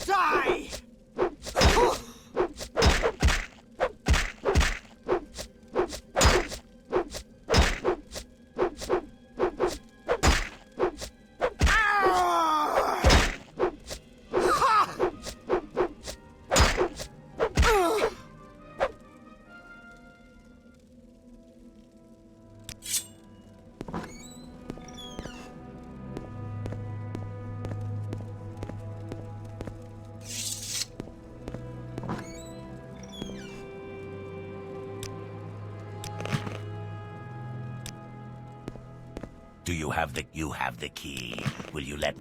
die! Do you have the... You have the key. Will you let...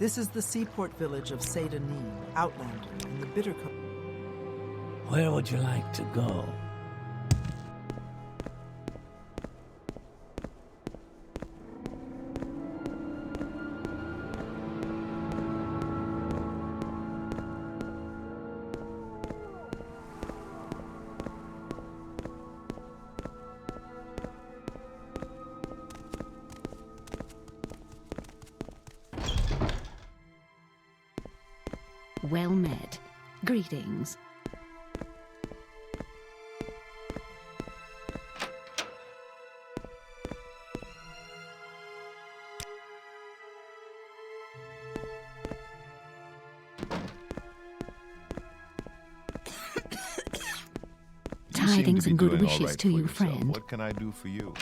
This is the seaport village of Seyda-Neen, Outlander, in the Bitter Coast. Where would you like to go? Well met. Greetings. Tidings and good wishes to you, friend. What can I do for you?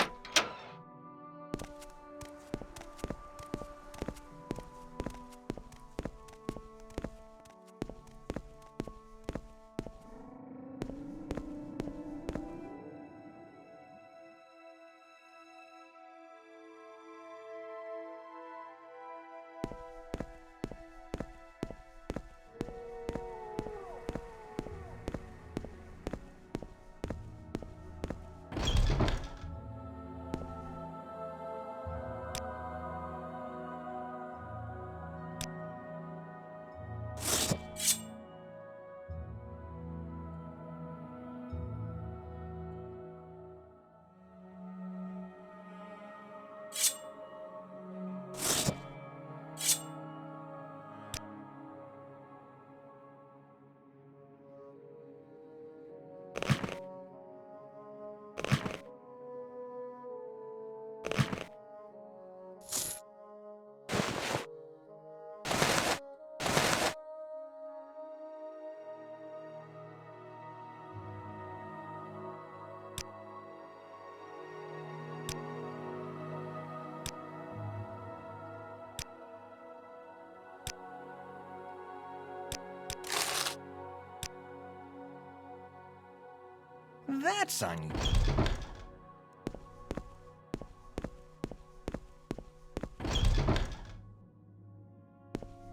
That's unusual.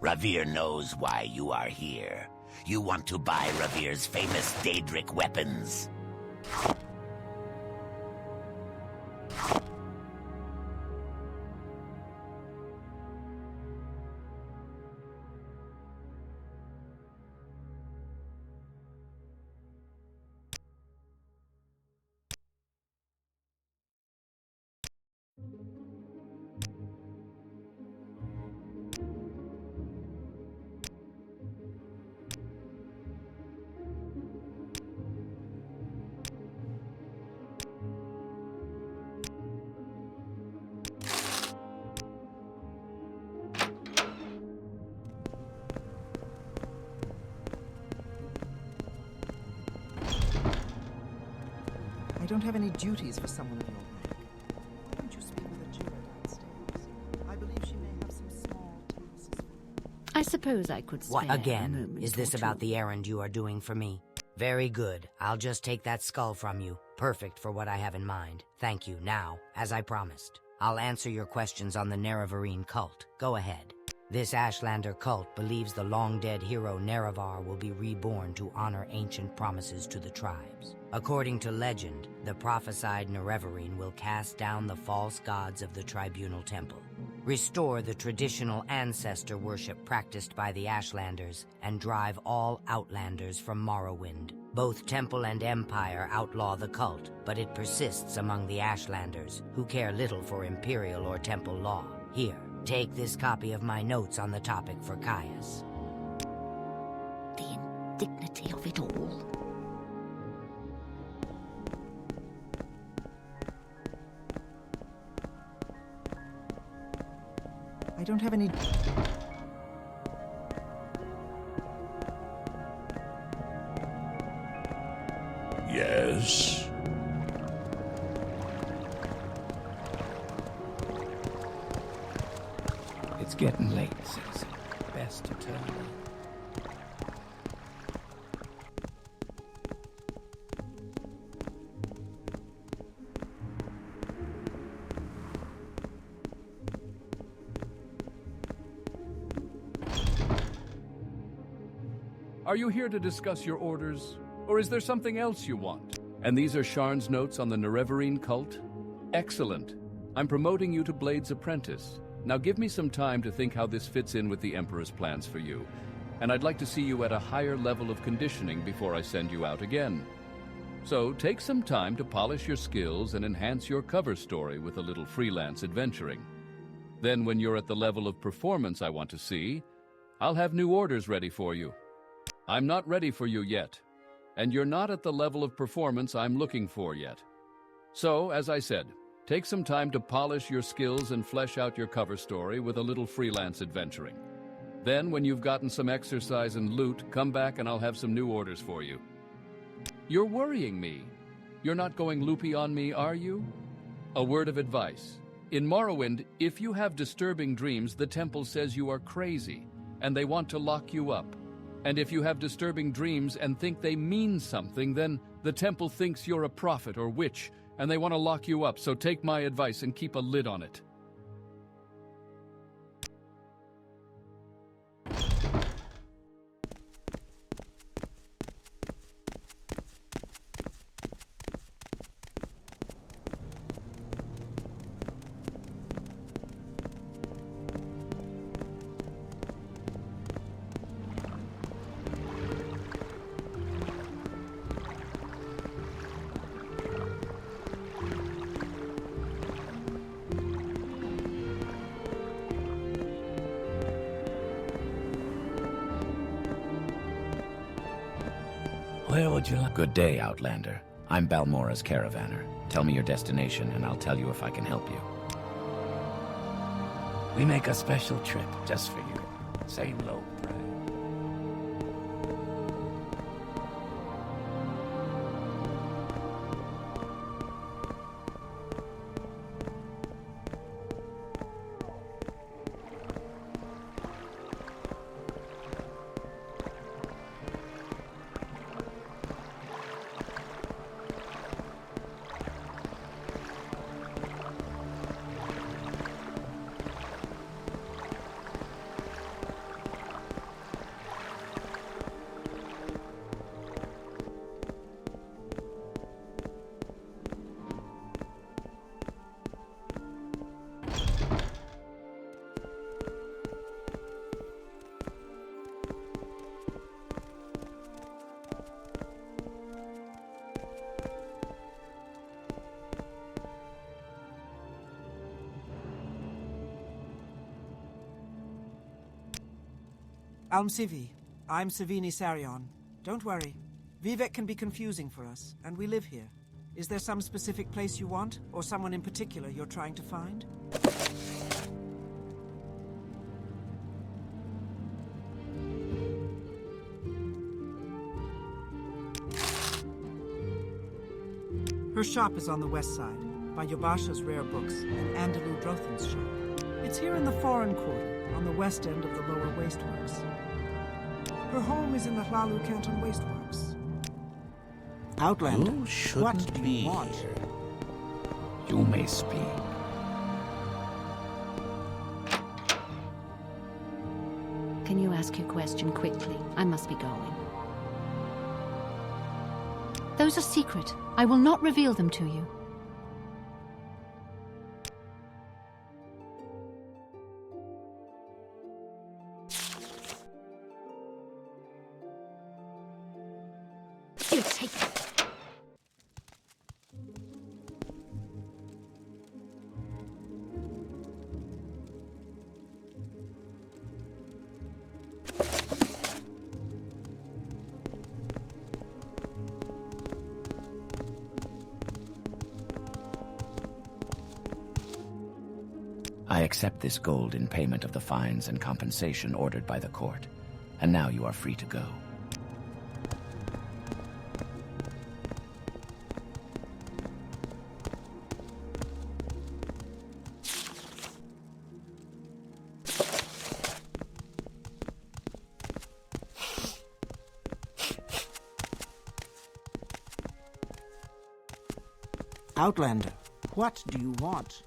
Ravir knows why you are here. You want to buy Ravir's famous Daedric weapons. I don't have any duties for someone of your rank. Why don't you speak with a Dura downstairs? I believe she may have some small tasks for you. I suppose I could spare What a again? moment Is this or about two. the errand you are doing for me? Very good. I'll just take that skull from you. Perfect for what I have in mind. Thank you. Now, as I promised, I'll answer your questions on the Nerevarine cult. Go ahead. This Ashlander cult believes the long-dead hero Nerevar will be reborn to honor ancient promises to the tribes. According to legend, the prophesied Nerevarine will cast down the false gods of the Tribunal Temple, restore the traditional ancestor worship practiced by the Ashlanders, and drive all Outlanders from Morrowind. Both Temple and Empire outlaw the cult, but it persists among the Ashlanders, who care little for Imperial or Temple law. Here, take this copy of my notes on the topic for Caius. The indignity of it all. I don't have any... Yes? It's getting late, citizen. Best to turn in. Are you here to discuss your orders, or is there something else you want? And these are Sharn's notes on the Nerevarine cult? Excellent. I'm promoting you to Blade's apprentice. Now give me some time to think how this fits in with the Emperor's plans for you. And I'd like to see you at a higher level of conditioning before I send you out again. So take some time to polish your skills and enhance your cover story with a little freelance adventuring. Then when you're at the level of performance I want to see, I'll have new orders ready for you. I'm not ready for you yet, and you're not at the level of performance I'm looking for yet. So, as I said, take some time to polish your skills and flesh out your cover story with a little freelance adventuring. Then, when you've gotten some exercise and loot, come back and I'll have some new orders for you. You're worrying me. You're not going loopy on me, are you? A word of advice. In Morrowind, if you have disturbing dreams, the temple says you are crazy, and they want to lock you up. And if you have disturbing dreams and think they mean something, then the temple thinks you're a prophet or witch, and they want to lock you up, so take my advice and keep a lid on it. Where would you like? Good day, Outlander. I'm Balmora's caravaner. Tell me your destination and I'll tell you if I can help you. We make a special trip just for you. Same low price. Almsivi, I'm Savini Sarion. Don't worry. Vivec can be confusing for us, and we live here. Is there some specific place you want, or someone in particular you're trying to find? Her shop is on the west side, by Yobasha's Rare Books and Andalou Drothan's shop. It's here in the Foreign Quarter, on the west end of the Lower Wasteworks. Her home is in the Hlaalu Canton Wasteworks. Outlander, You shouldn't what do be you want? here. You may speak. Can you ask your question quickly? I must be going. Those are secret. I will not reveal them to you. You take it. I accept this gold in payment of the fines and compensation ordered by the court. And now you are free to go. Outlander, what do you want?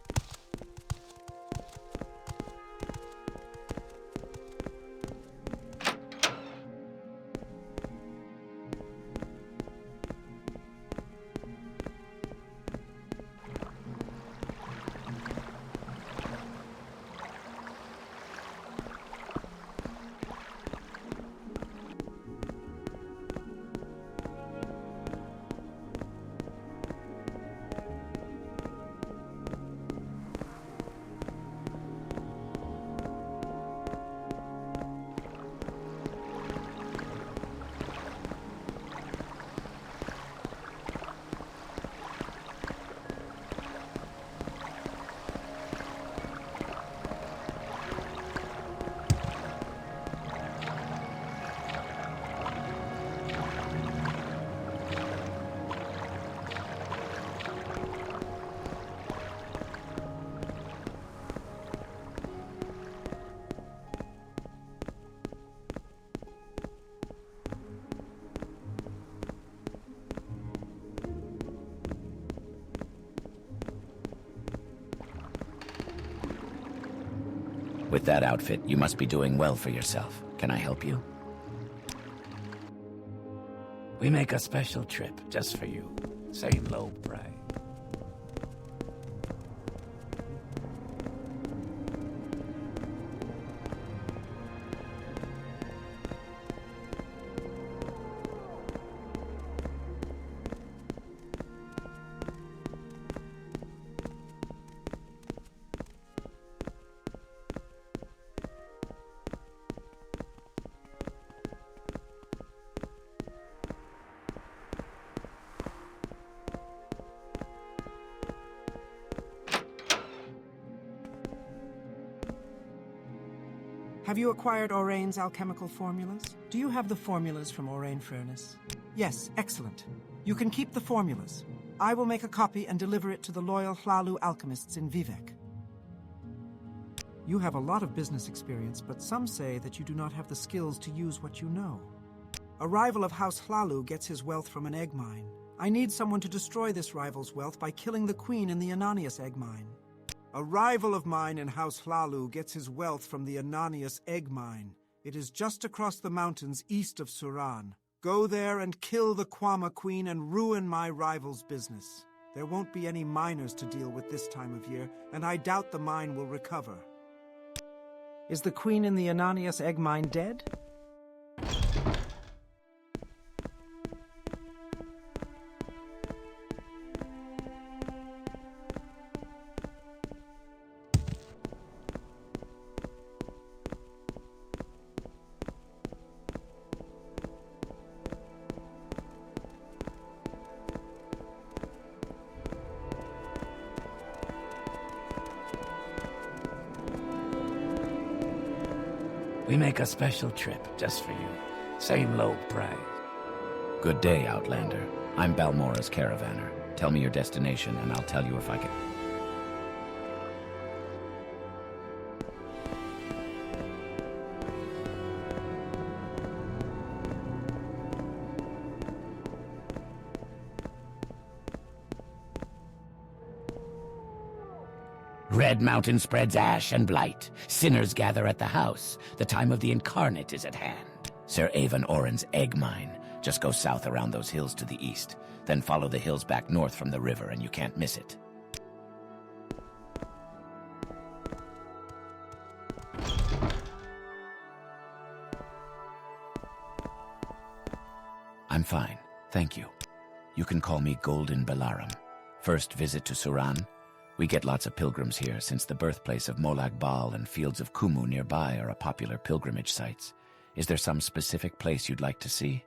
With that outfit, you must be doing well for yourself. Can I help you? We make a special trip just for you. Same low price. Have you acquired Oren's alchemical formulas? Do you have the formulas from Oren Furnace? Yes, excellent. You can keep the formulas. I will make a copy and deliver it to the loyal Hlaalu alchemists in Vivec. You have a lot of business experience, but some say that you do not have the skills to use what you know. A rival of House Hlaalu gets his wealth from an egg mine. I need someone to destroy this rival's wealth by killing the queen in the Inanius Egg Mine. A rival of mine in House Hlaalu gets his wealth from the Inanius Egg Mine. It is just across the mountains east of Suran. Go there and kill the Kwama Queen and ruin my rival's business. There won't be any miners to deal with this time of year, and I doubt the mine will recover. Is the queen in the Inanius Egg Mine dead? We make a special trip just for you. Same low price. Good day, Outlander. I'm Balmora's caravaner. Tell me your destination and I'll tell you if I can... Red Mountain spreads ash and blight. Sinners gather at the house. The time of the incarnate is at hand. Sir Avon Oren's egg mine. Just go south around those hills to the east. Then follow the hills back north from the river and you can't miss it. I'm fine, thank you. You can call me Golden Bellarum. First visit to Suran. We get lots of pilgrims here since the birthplace of Molag Bal and fields of Kumu nearby are a popular pilgrimage sites. Is there some specific place you'd like to see?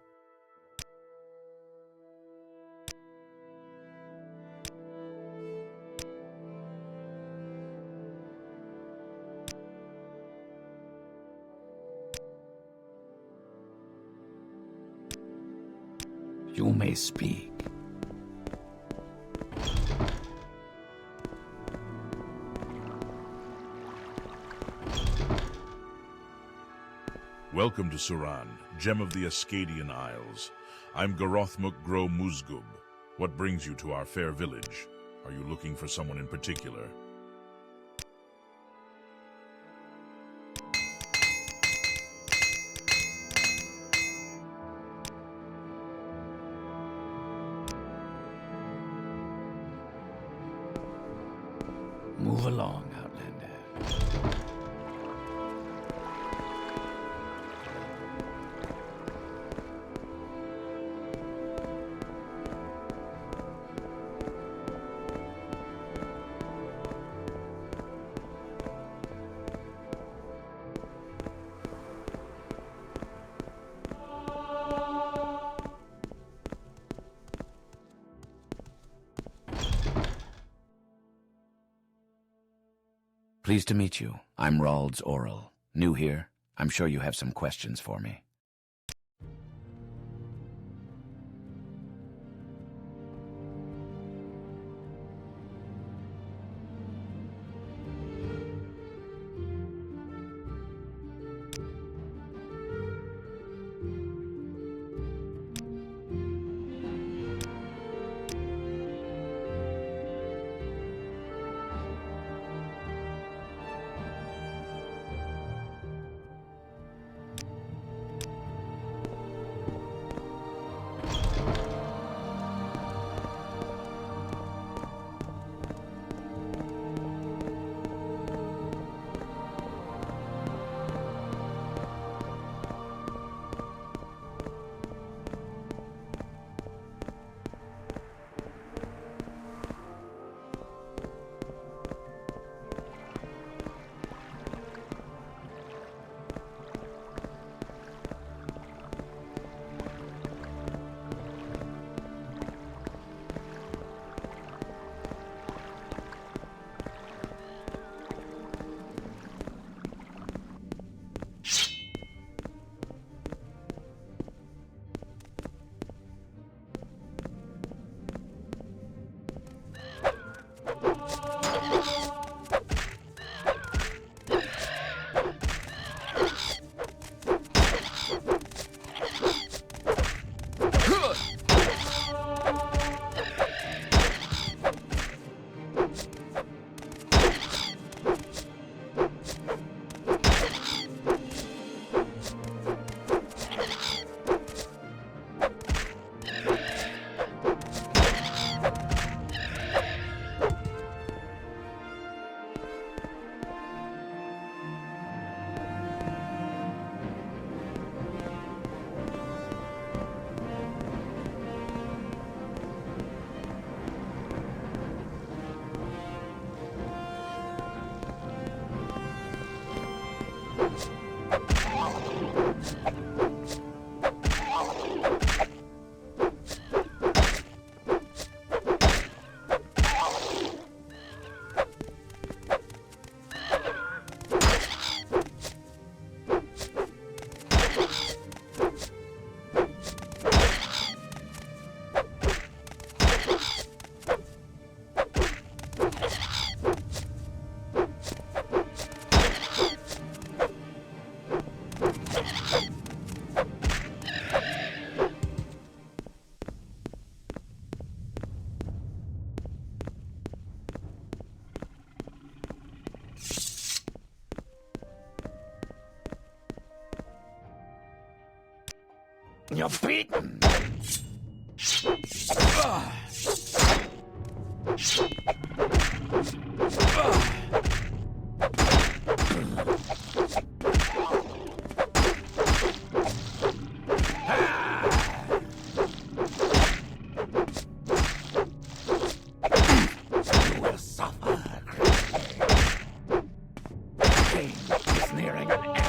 You may speak. Welcome to Suran, gem of the Ascadian Isles. I'm Garothmuk Gro Muzgob. What brings you to our fair village? Are you looking for someone in particular? Move along, Outlander. Pleased to meet you. I'm Rald's Oril. New here. I'm sure you have some questions for me. You're beaten! You will suffer greatly. Pain is nearing an end.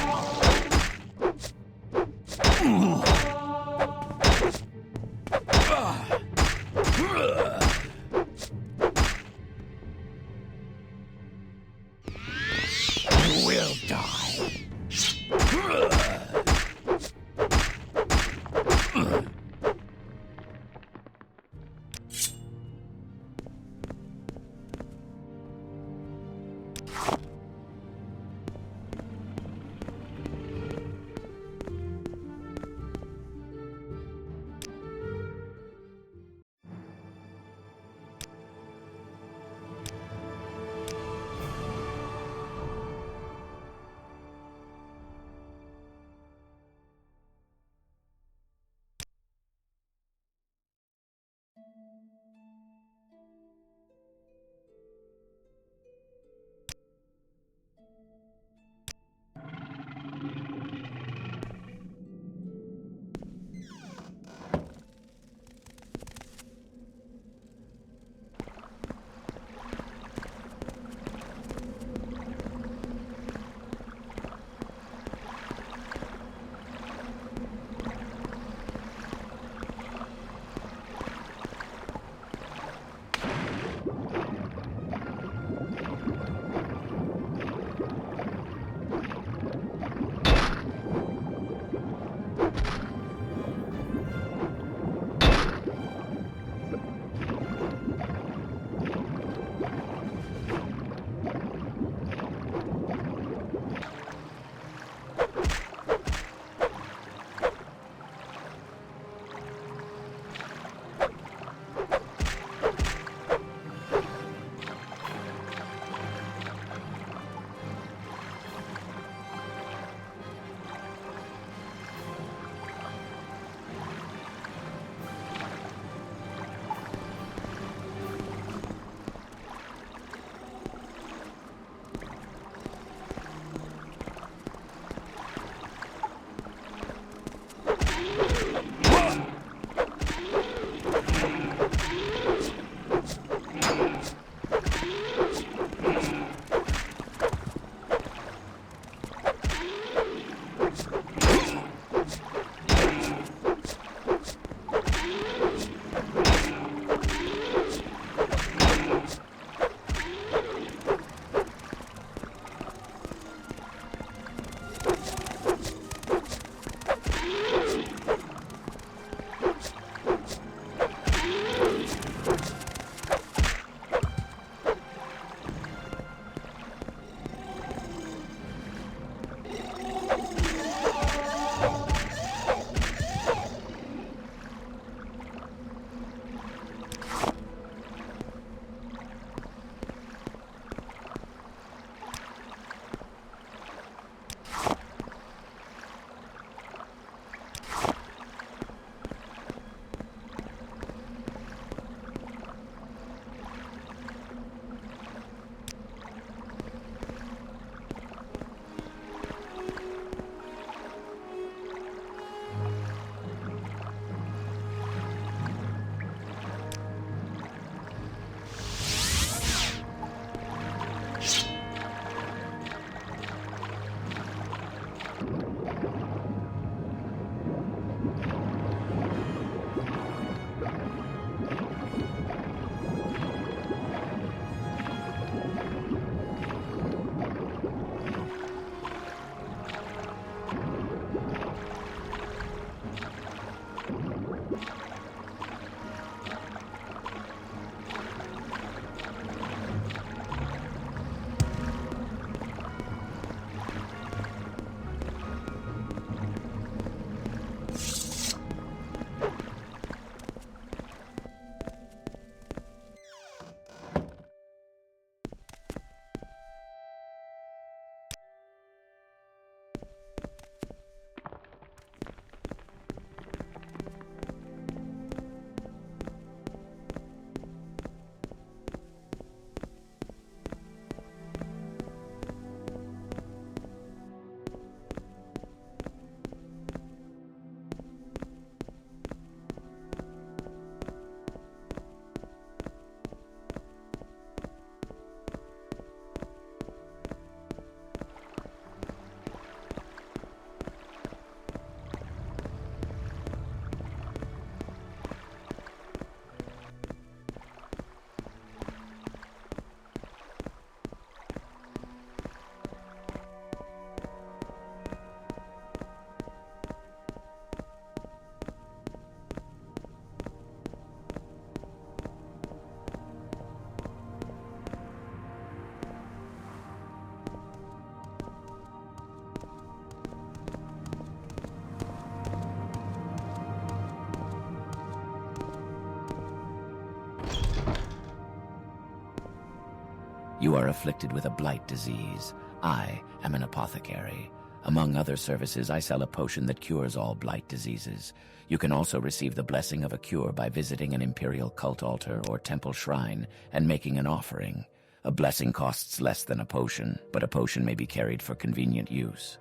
You are afflicted with a blight disease. I am an apothecary. Among other services, I sell a potion that cures all blight diseases. You can also receive the blessing of a cure by visiting an imperial cult altar or temple shrine and making an offering. A blessing costs less than a potion, but a potion may be carried for convenient use.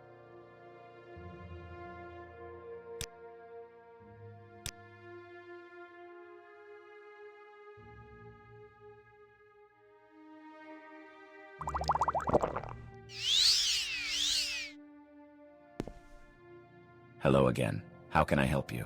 Hello again. How can I help you?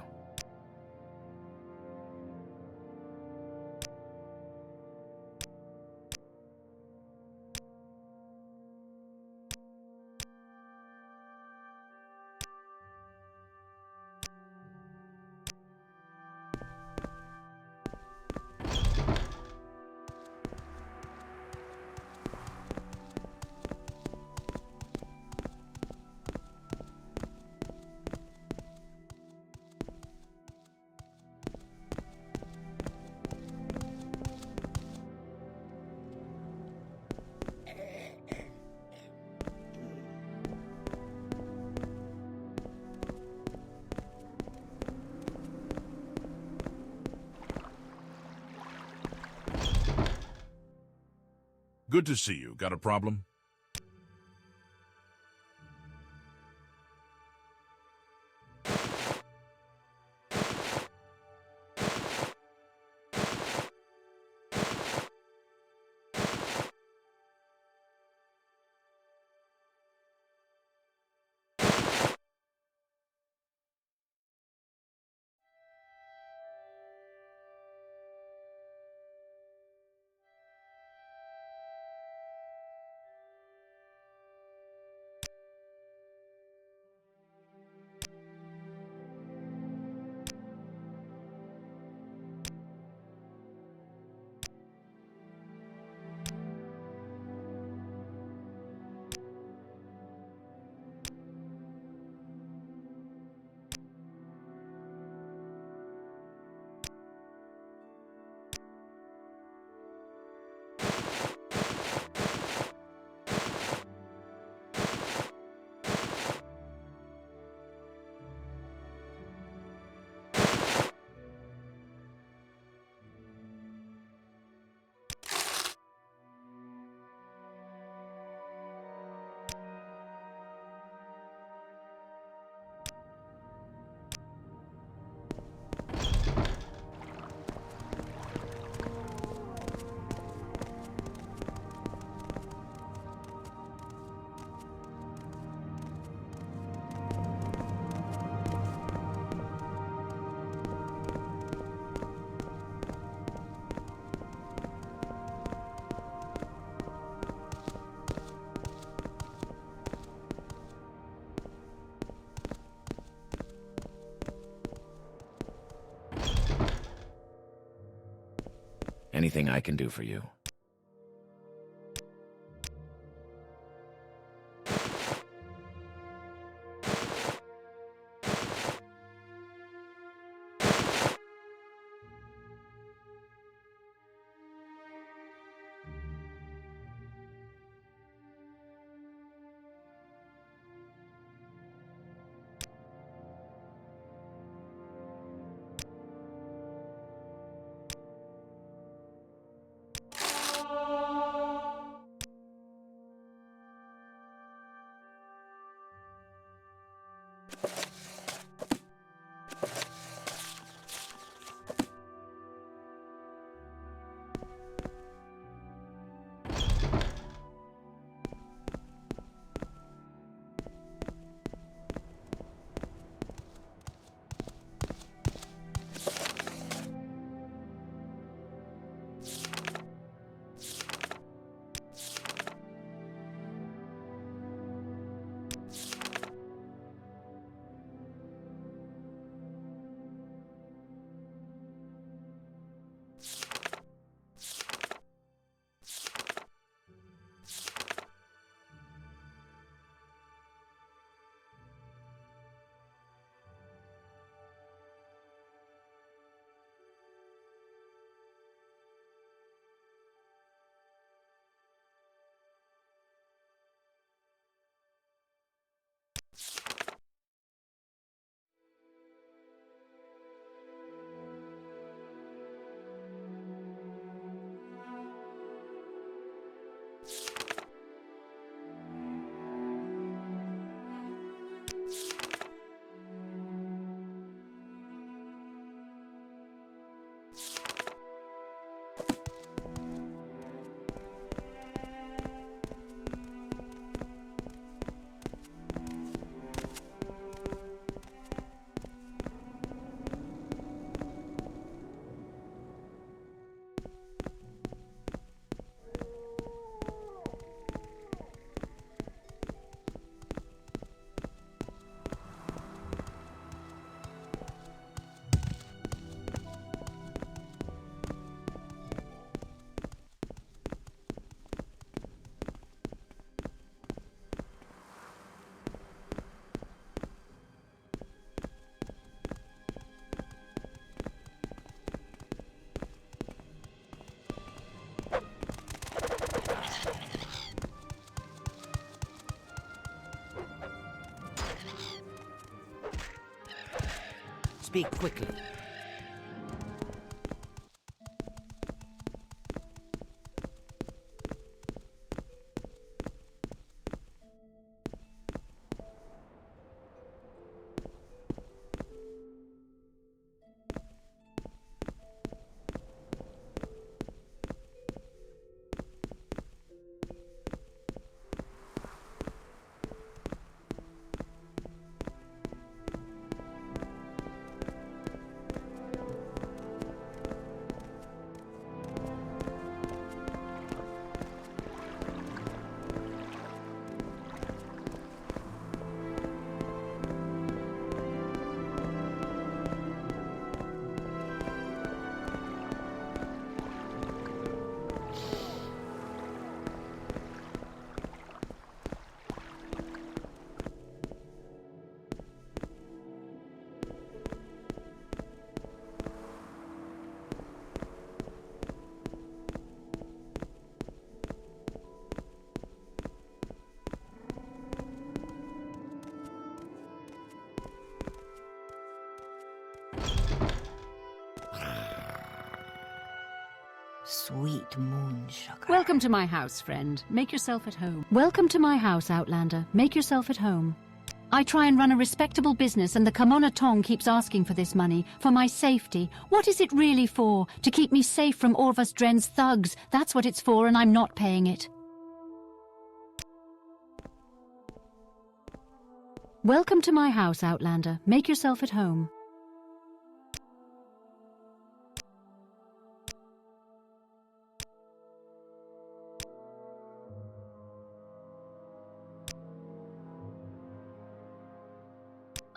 Good to see you. Got a problem? Anything I can do for you? speak quickly. Sweet moon sugar. Welcome to my house, friend. Make yourself at home. Welcome to my house, Outlander. Make yourself at home. I try and run a respectable business, and the Kamona Tong keeps asking for this money. For my safety. What is it really for? To keep me safe from Orvas Dren's thugs. That's what it's for, and I'm not paying it. Welcome to my house, Outlander. Make yourself at home.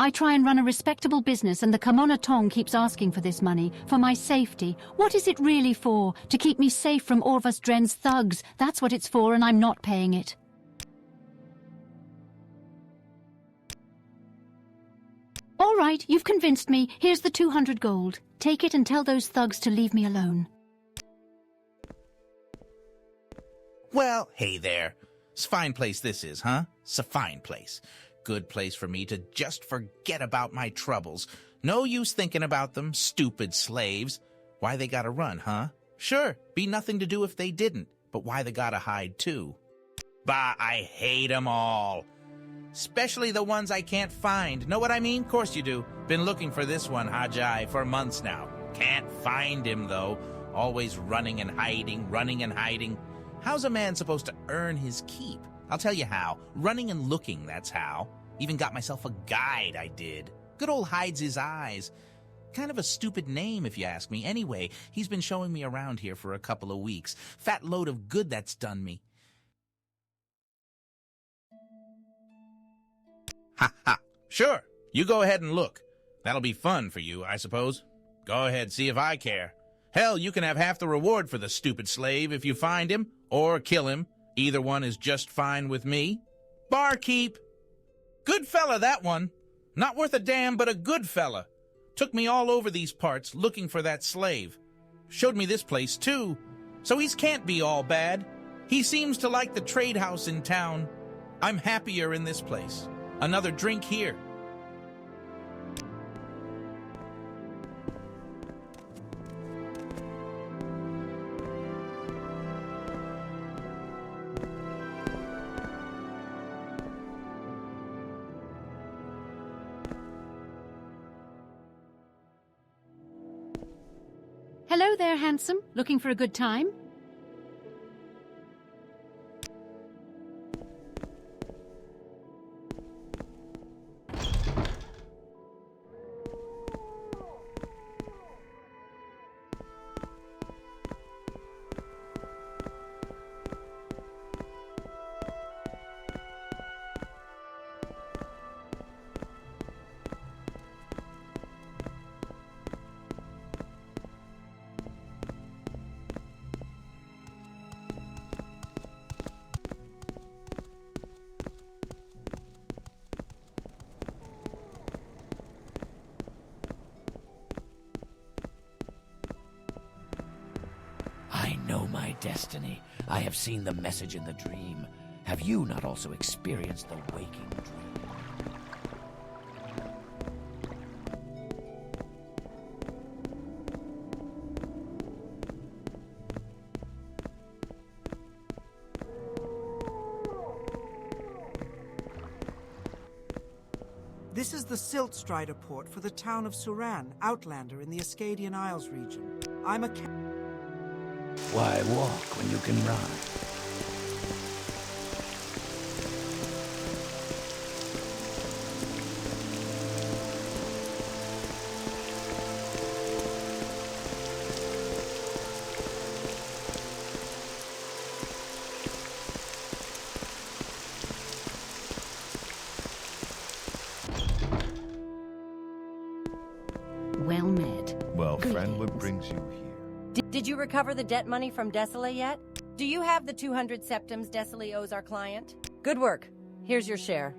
I try and run a respectable business, and the Kamona Tong keeps asking for this money. For my safety. What is it really for? To keep me safe from Orvas Dren's thugs. That's what it's for, and I'm not paying it. All right, you've convinced me. Here's the 200 gold. Take it and tell those thugs to leave me alone. Well, hey there. It's a fine place this is, huh? It's a fine place. Good place for me to just forget about my troubles. No use thinking about them, stupid slaves. Why they gotta run, huh? Sure, be nothing to do if they didn't, but why they gotta hide too? Bah, I hate 'em all. Especially the ones I can't find. Know what I mean? Course you do. Been looking for this one, Haj-Eij, for months now. Can't find him, though. Always running and hiding, running and hiding. How's a man supposed to earn his keep? I'll tell you how. Running and looking, that's how. Even got myself a guide, I did. Good old Haj-Eij. Kind of a stupid name, if you ask me. Anyway, he's been showing me around here for a couple of weeks. Fat load of good that's done me. Ha ha. Sure, you go ahead and look. That'll be fun for you, I suppose. Go ahead, see if I care. Hell, you can have half the reward for the stupid slave if you find him, or kill him. Either one is just fine with me. Barkeep. Good fella, that one. Not worth a damn, but a good fella. Took me all over these parts looking for that slave. Showed me this place, too. So he can't be all bad. He seems to like the trade house in town. I'm happier in this place. Another drink here. Hello there, handsome. Looking for a good time? Destiny. I have seen the message in the dream. Have you not also experienced the waking dream? This is the Silt Strider port for the town of Suran, Outlander in the Ascadian Isles region. I'm a Why walk when you can run? Well met. Well, friend, Greetings. what brings you here? Did you recover the debt money from Desele yet? Do you have the 200 septums Desele owes our client? Good work. Here's your share.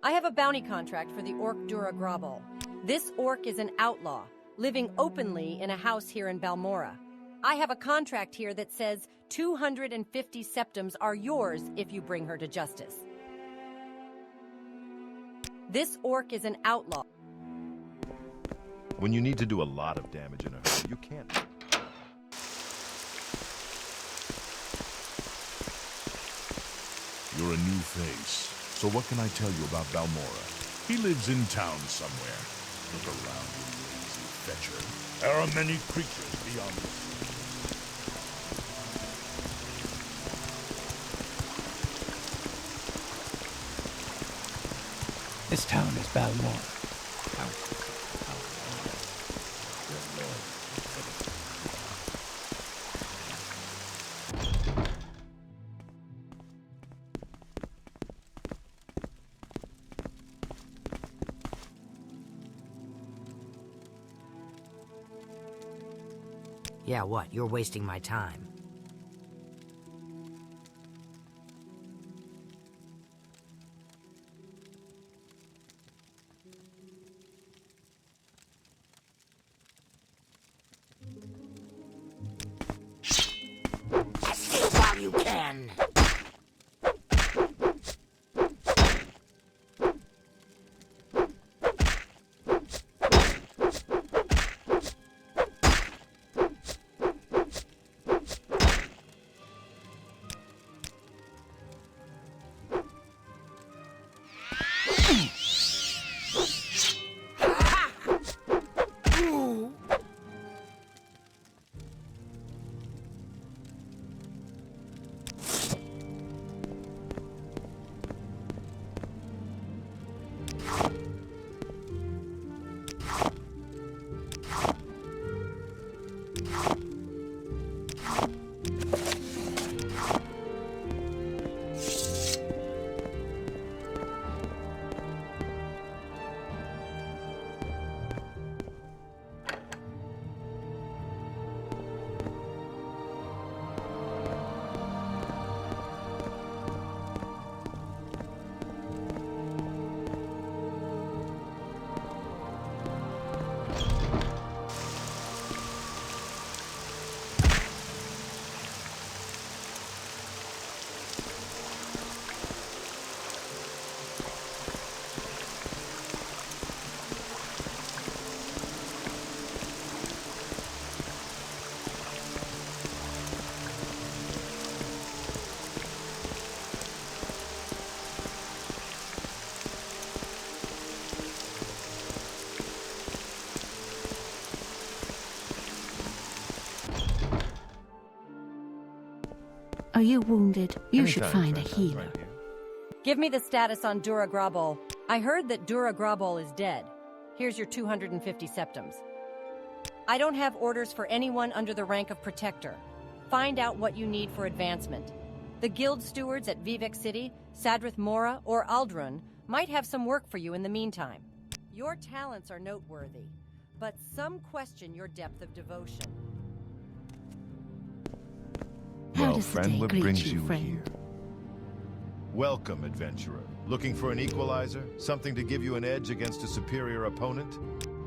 I have a bounty contract for the orc Dura gra-Bol. This orc is an outlaw, living openly in a house here in Balmora. I have a contract here that says 250 septums are yours if you bring her to justice. This orc is an outlaw. When you need to do a lot of damage in a hurry, you can't. You're a new face. So what can I tell you about Balmora? He lives in town somewhere. Look around, you lazy fetcher. There are many creatures beyond this. This town is Balmora. Yeah, what? You're wasting my time. Escape while you can! Are you wounded? You should Anytime, find a friend, I'm healer. right here. Give me the status on Dura gra-Bol. I heard that Dura gra-Bol is dead. Here's your 250 septums. I don't have orders for anyone under the rank of Protector. Find out what you need for advancement. The guild stewards at Vivec City, Sadrith Mora, or Aldrun might have some work for you in the meantime. Your talents are noteworthy, but some question your depth of devotion. How Well, does the friend, day what greet brings you, you friend? here? Welcome, adventurer. Looking for an equalizer? Something to give you an edge against a superior opponent?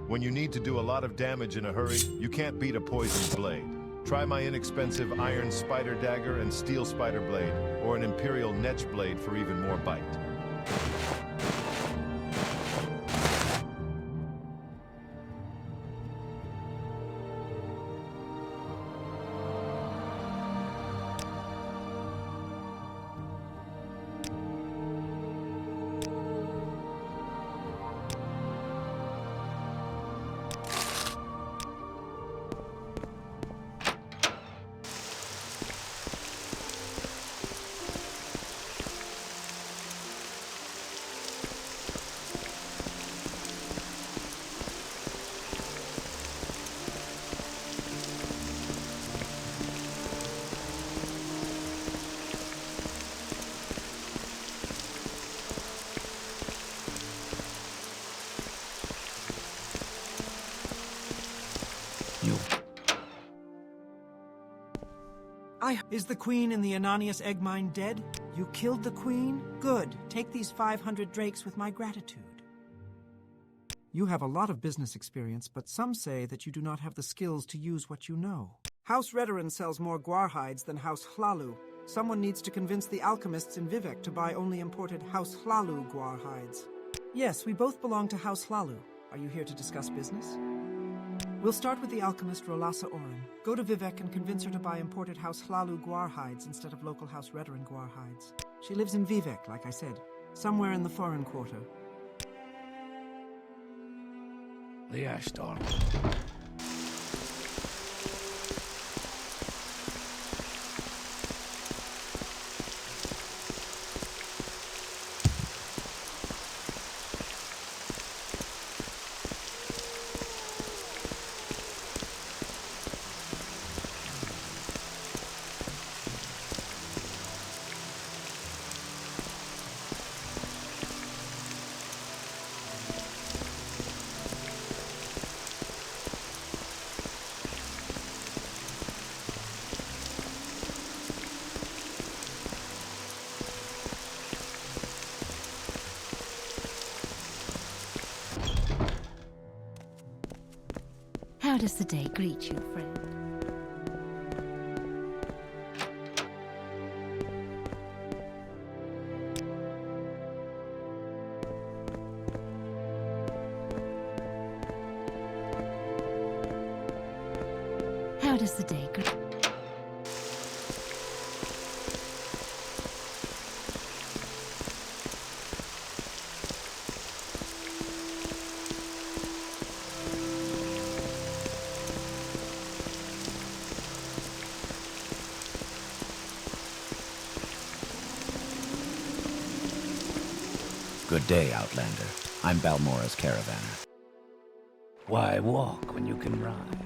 When you need to do a lot of damage in a hurry, you can't beat a poisoned blade. Try my inexpensive iron spider dagger and steel spider blade, or an imperial netch blade for even more bite. Is the queen in the Inanius Egg Mine dead? You killed the queen? Good. Take these 500 drakes with my gratitude. You have a lot of business experience, but some say that you do not have the skills to use what you know. House Redoran sells more Guar hides than House Hlaalu. Someone needs to convince the alchemists in Vivec to buy only imported House Hlaalu Guar hides. Yes, we both belong to House Hlaalu. Are you here to discuss business? We'll start with the alchemist Rolasa Oren. Go to Vivec and convince her to buy imported House Hlaalu Guar hides instead of local House Redoran Guar hides. She lives in Vivec, like I said, somewhere in the foreign quarter. The Ashton. How does the day greet you, friend? How does the day greet? Good day, Outlander. I'm Balmora's caravaner. Why walk when you can ride?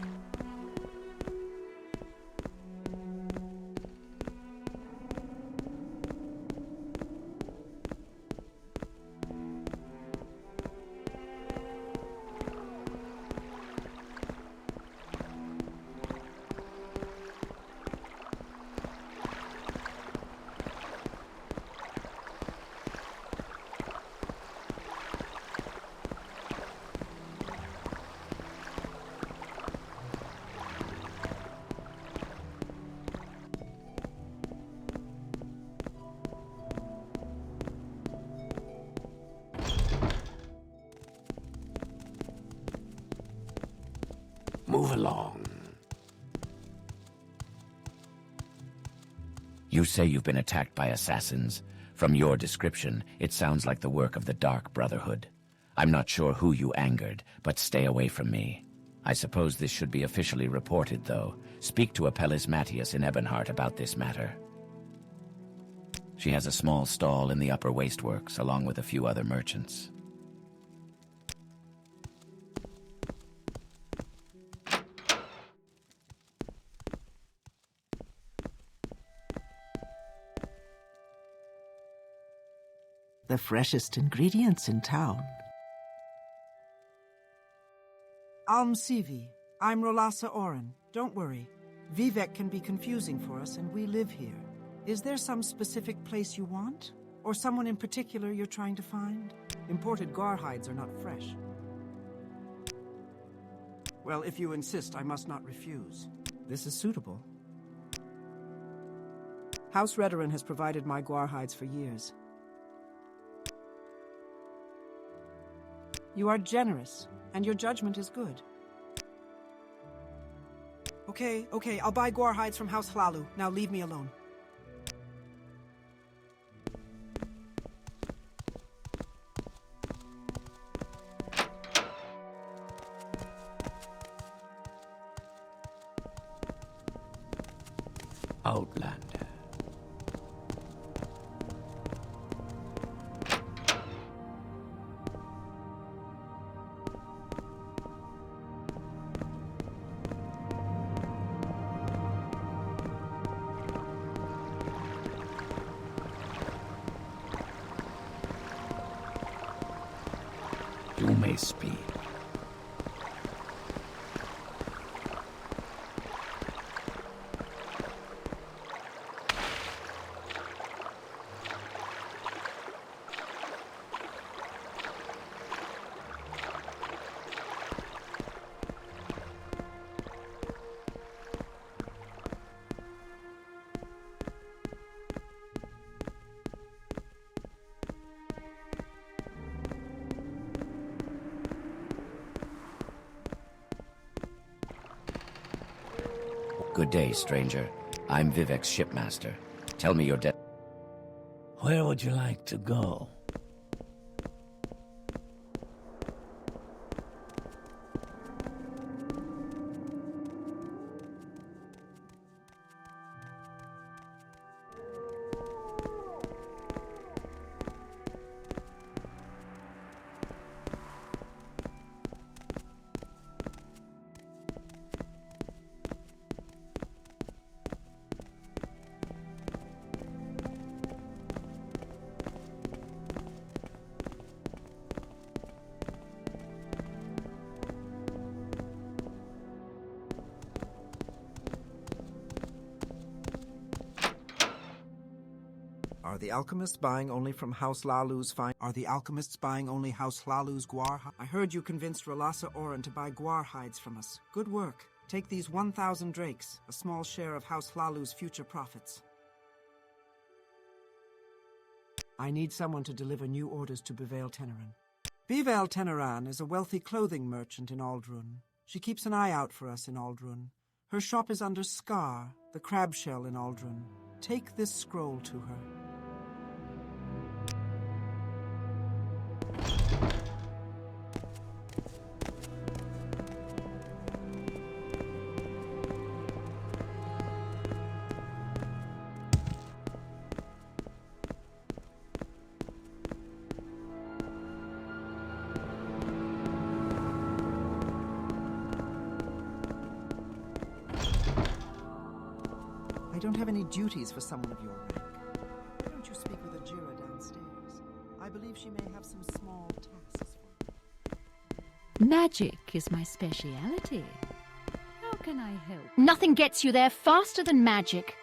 Move along. You say you've been attacked by assassins. From your description, it sounds like the work of the Dark Brotherhood. I'm not sure who you angered, but stay away from me. I suppose this should be officially reported, though. Speak to Apellis Mattius in Ebonheart about this matter. She has a small stall in the upper wasteworks, along with a few other merchants. The freshest ingredients in town. Almsivi, I'm Rolasa Oren. Don't worry. Vivec can be confusing for us, and we live here. Is there some specific place you want? Or someone in particular you're trying to find? Imported Guar hides are not fresh. Well, if you insist, I must not refuse. This is suitable. House Redoran has provided my Guar hides for years. You are generous, and your judgment is good. Okay, I'll buy Guar hides from House Hlaalu. Now leave me alone. Outlander. You may speak. Good day, stranger. I'm Vivec's shipmaster. Tell me your Where would you like to go? Are the alchemists buying only from House Hlaalu's fine? Are the alchemists buying only House Hlaalu's Guar? I heard you convinced Rolasa Oren to buy Guar hides from us. Good work. Take these 1,000 drakes, a small share of House Hlaalu's future profits. I need someone to deliver new orders to Bivale Teneran. Bivale Teneran is a wealthy clothing merchant in Aldrun. She keeps an eye out for us in Aldrun. Her shop is under Scar, the crab shell in Aldrun. Take this scroll to her. I don't have any duties for someone of your rank. Why don't you speak with Ajira downstairs? I believe she may have some small tasks for you. Magic is my speciality. How can I help? Nothing gets you there faster than magic.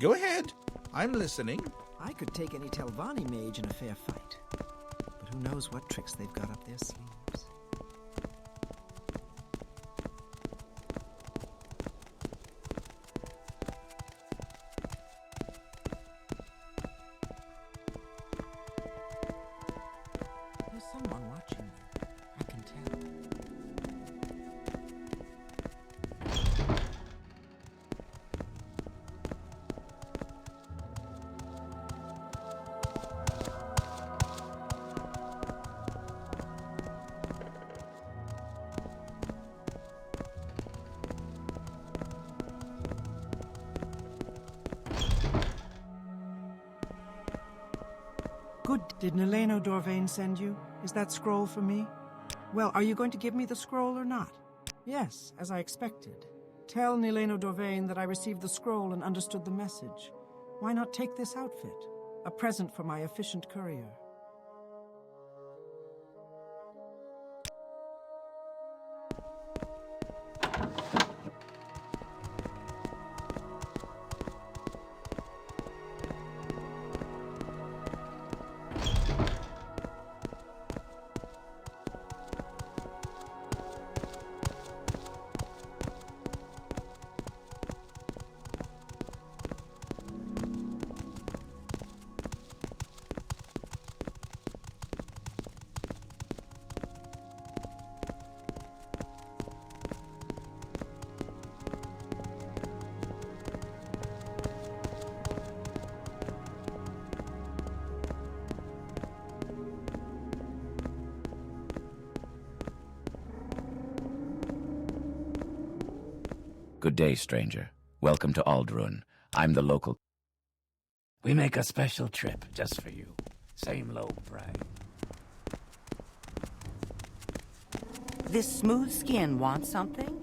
Go ahead. I'm listening. I could take any Telvanni mage in a fair fight. But who knows what tricks they've got up their sleeves. There's someone watching me. I can tell. Good. Did Nileno Dorvain send you? Is that scroll for me? Well, are you going to give me the scroll or not? Yes, as I expected. Tell Nileno Dorvain that I received the scroll and understood the message. Why not take this outfit? A present for my efficient courier. Good day, stranger. Welcome to Aldrun. I'm the local... We make a special trip just for you. Same low price. This smooth skin wants something?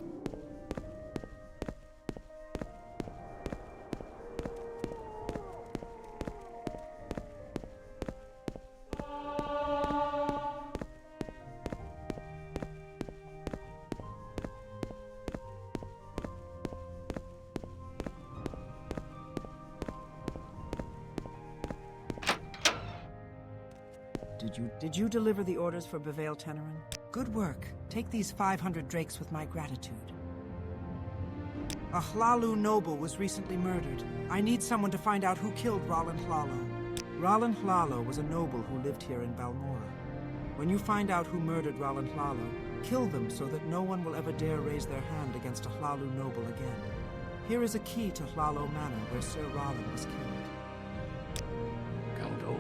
Did you deliver the orders for Bivale Teneran? Good work. Take these 500 drakes with my gratitude. A Hlaalu noble was recently murdered. I need someone to find out who killed Hlaalu. Hlaalu was a noble who lived here in Balmora. When you find out who murdered Hlaalu, kill them so that no one will ever dare raise their hand against a Hlaalu noble again. Here is a key to Hlaalu Manor where Sir Rolin was killed. Count Ole,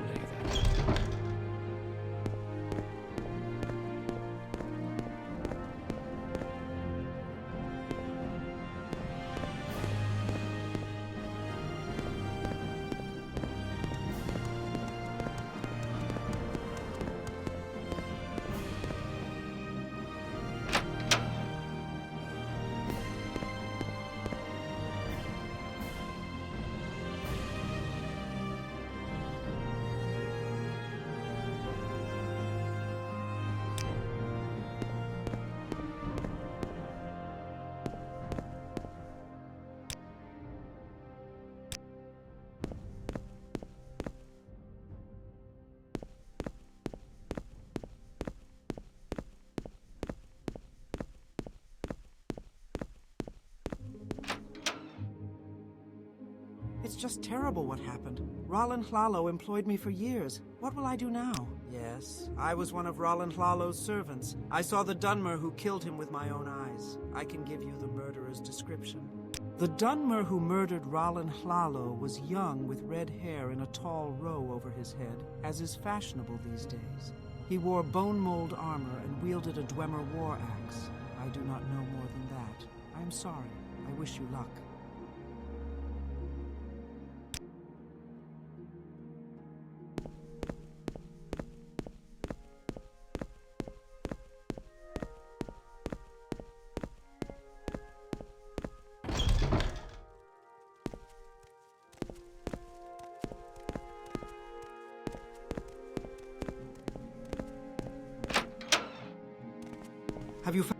It's just terrible what happened. Hlaalu employed me for years. What will I do now? Yes, I was one of Hlaalu's servants. I saw the Dwemer who killed him with my own eyes. I can give you the murderer's description. The Dwemer who murdered Hlaalu was young with red hair and a tall row over his head, as is fashionable these days. He wore bone mold armor and wielded a Dwemer war axe. I do not know more than that. I am sorry. I wish you luck.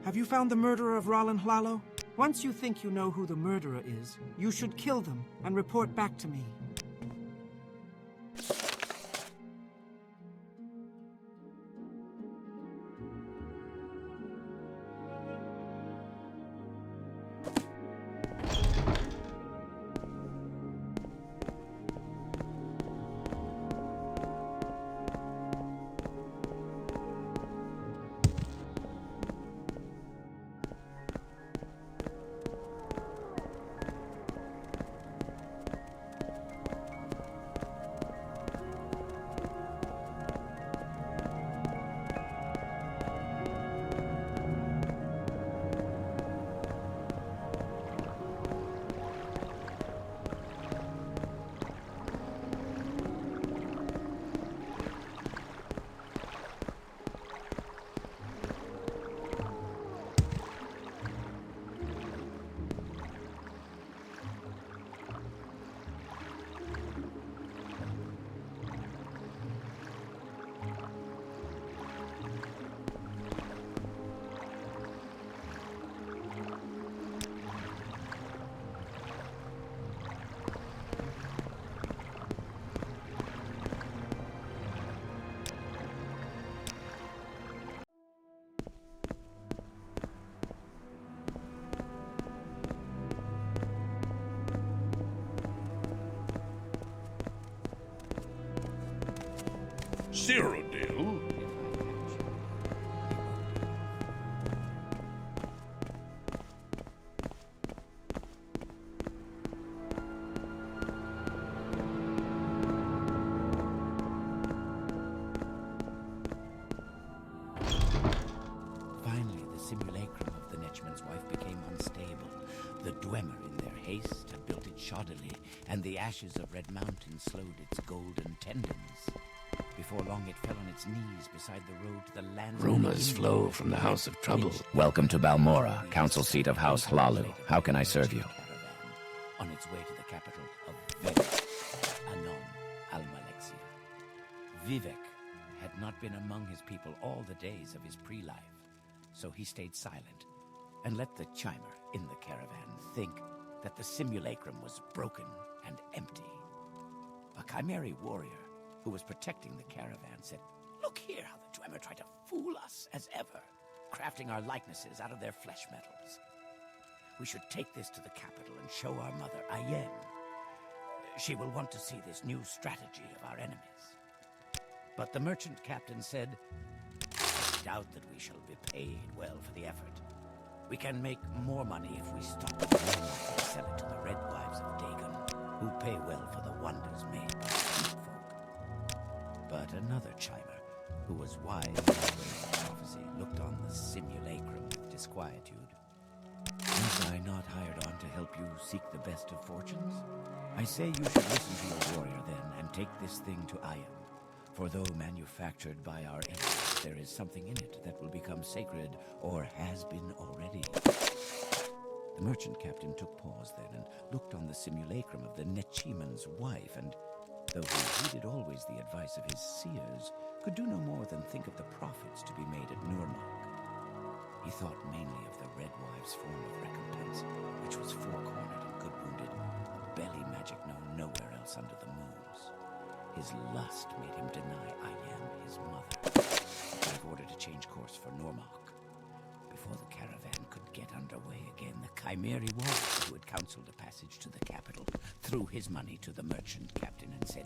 Have you found the murderer of Hlaalu? Once you think you know who the murderer is, you should kill them and report back to me. Cyrodiil? Finally, the simulacrum of the Netchman's wife became unstable. The Dwemer, in their haste, had built it shoddily, and the ashes of Red Mountain slowed its golden tendons. Before long, it fell on its knees beside the road to the land. Rumors flow from the House of Trouble. Welcome to Balmora, council seat of House Hlaalu. How can I serve you? On its way to the capital of Vivec, anon Almalexia. Vivec had not been among his people all the days of his pre-life, so he stayed silent and let the chimer in the caravan think that the simulacrum was broken and empty. A Chimeri warrior who was protecting the caravan said, "Look here how the Dwemer tried to fool us as ever, crafting our likenesses out of their flesh metals. We should take this to the capital and show our mother, Ayen. She will want to see this new strategy of our enemies. But the merchant captain said, I doubt that we shall be paid well for the effort. We can make more money if we stop the Mormoth and sell it to the Red Wives of Dagon, who pay well for the wonders made by street folk. But another chimer, who was wise in the way of prophecy, looked on the simulacrum with disquietude. Was I not hired on to help you seek the best of fortunes? I say you should listen to your warrior then, and take this thing to Ayen. For though manufactured by our enemies, there is something in it that will become sacred, or has been already. The merchant captain took pause then, and looked on the simulacrum of the Nechiman's wife, and though he heeded always the advice of his seers, could do no more than think of the profits to be made at Nurmag. He thought mainly of the Red Wives' form of recompense, which was four-cornered and good-wounded, a belly magic known nowhere else under the moons. His lust made him deny Ayen his mother, and gave order to change course for Nurmag. Before the caravan could get underway again, the Chimeri warrior who had counseled a passage to the capital threw his money to the merchant captain and said,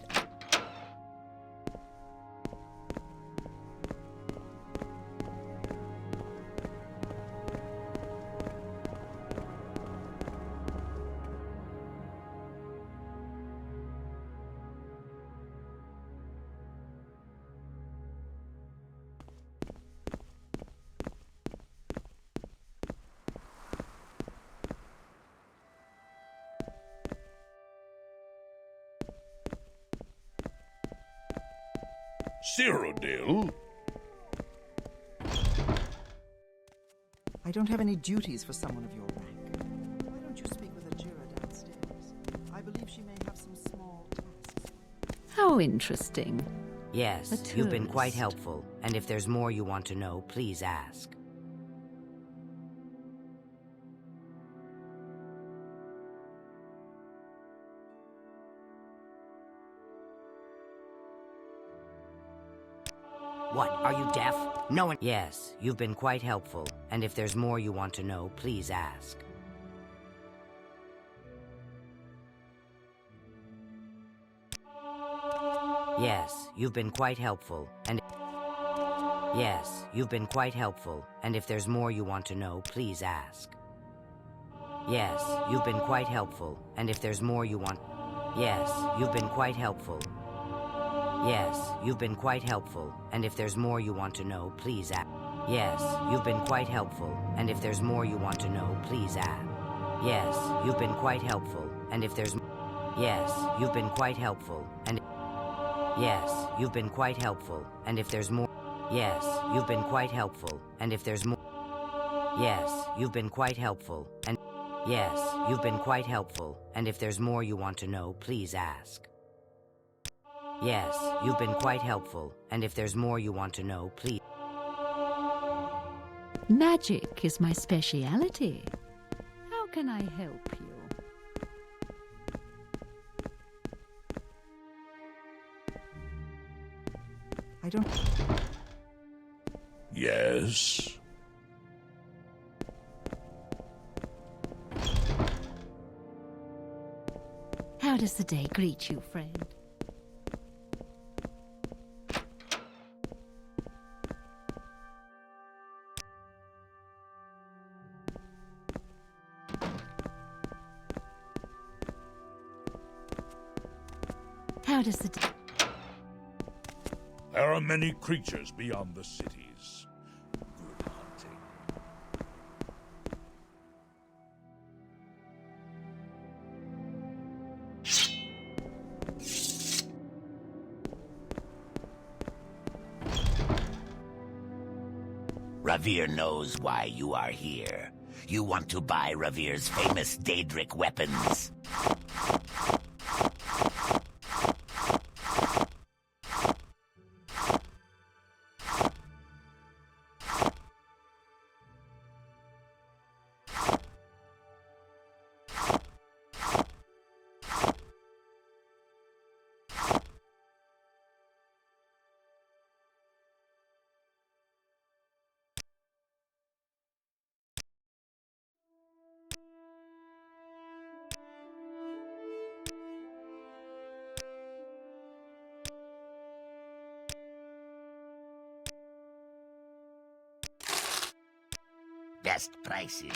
Cyrodiil? I don't have any duties for someone of your rank. Why don't you speak with Ajira downstairs? I believe she may have some small tasks. How interesting. Yes, you've been quite helpful, and if there's more you want to know, please ask. What, are you deaf? No one— Yes, you've been quite helpful, and if there's more you want to know, please ask. Yes, you've been quite helpful, and— Yes, you've been quite helpful, and if there's more you want to know, please ask. Yes, you've been quite helpful, and if there's more you want— Yes, you've been quite helpful. Yes, you've been quite helpful, and if there's more you want to know, please ask. Yes, you've been quite helpful, and if there's more you want to know, please ask. Yes, you've been quite helpful, and if there's— Yes, you've been quite helpful, and— Yes, you've been quite helpful, and if there's more— Yes, you've been quite helpful, and if there's more— Yes, you've been quite helpful, and— Yes, you've been quite helpful, and if there's more you want to know, please ask. Yes, you've been quite helpful, and if there's more you want to know, please— Magic is my speciality. How can I help you? I don't... Yes? How does the day greet you, friend? How does the day... There are many creatures beyond the cities. Good hunting. Ravir knows why you are here. You want to buy Ravir's famous Daedric weapons. best prices.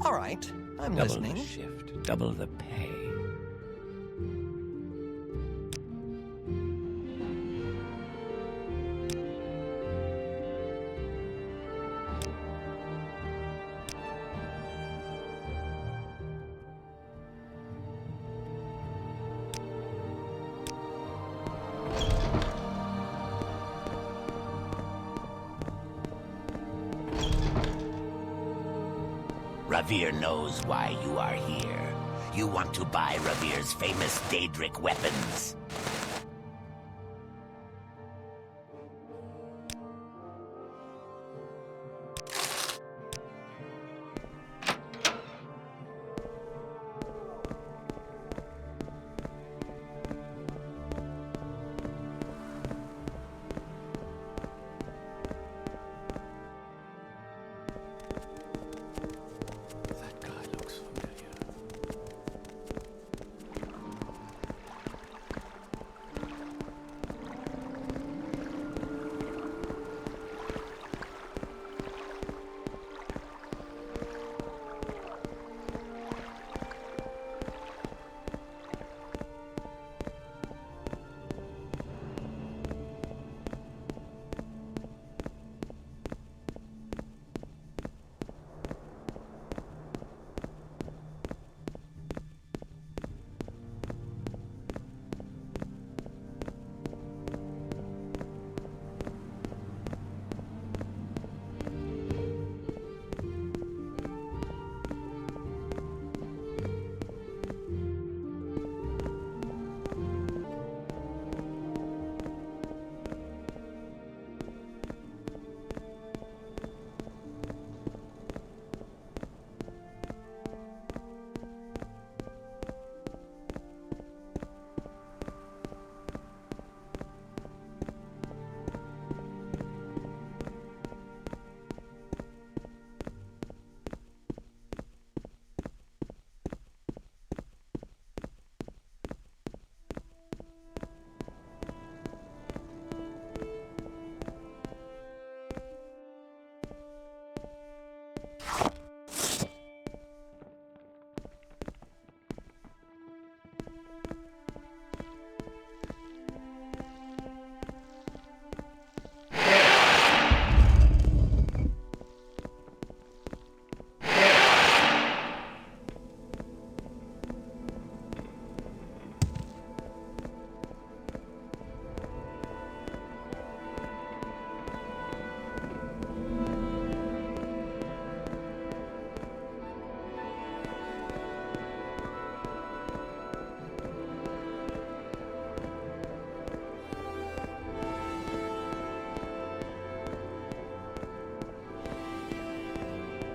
All right, I'm Double listening. the shift, double the pay. Ravir knows why you are here. You want to buy Ravir's famous Daedric weapons.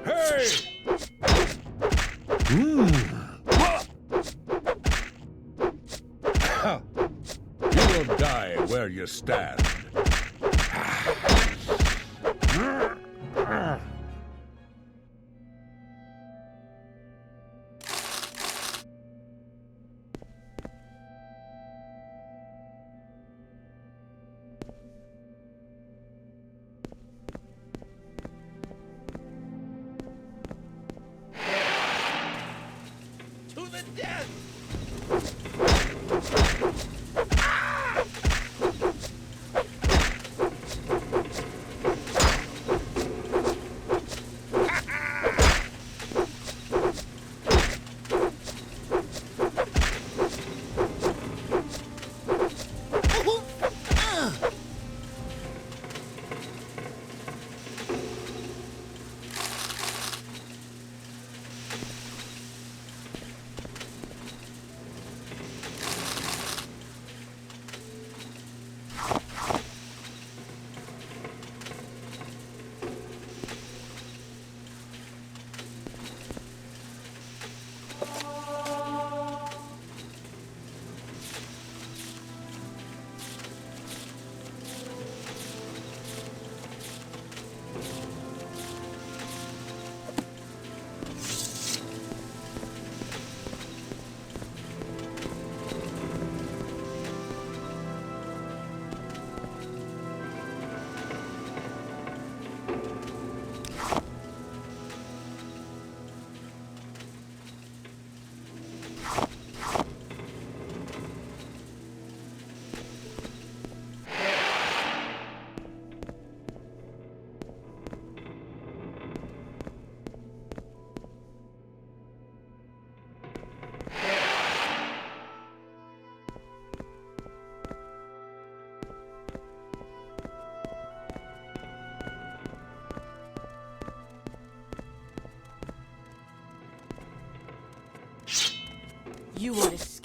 Hey! You will die where you stand.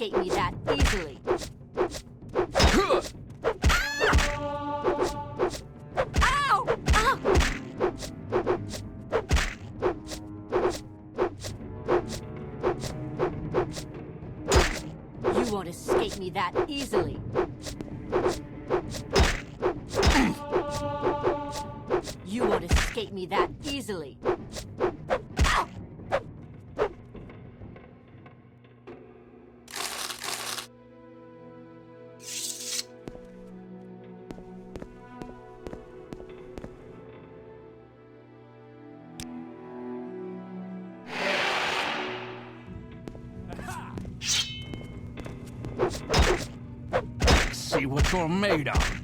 escape me that easily. Ow! Ow! You won't escape me that easily. You won't escape me that easily. Ow! See what you're made of.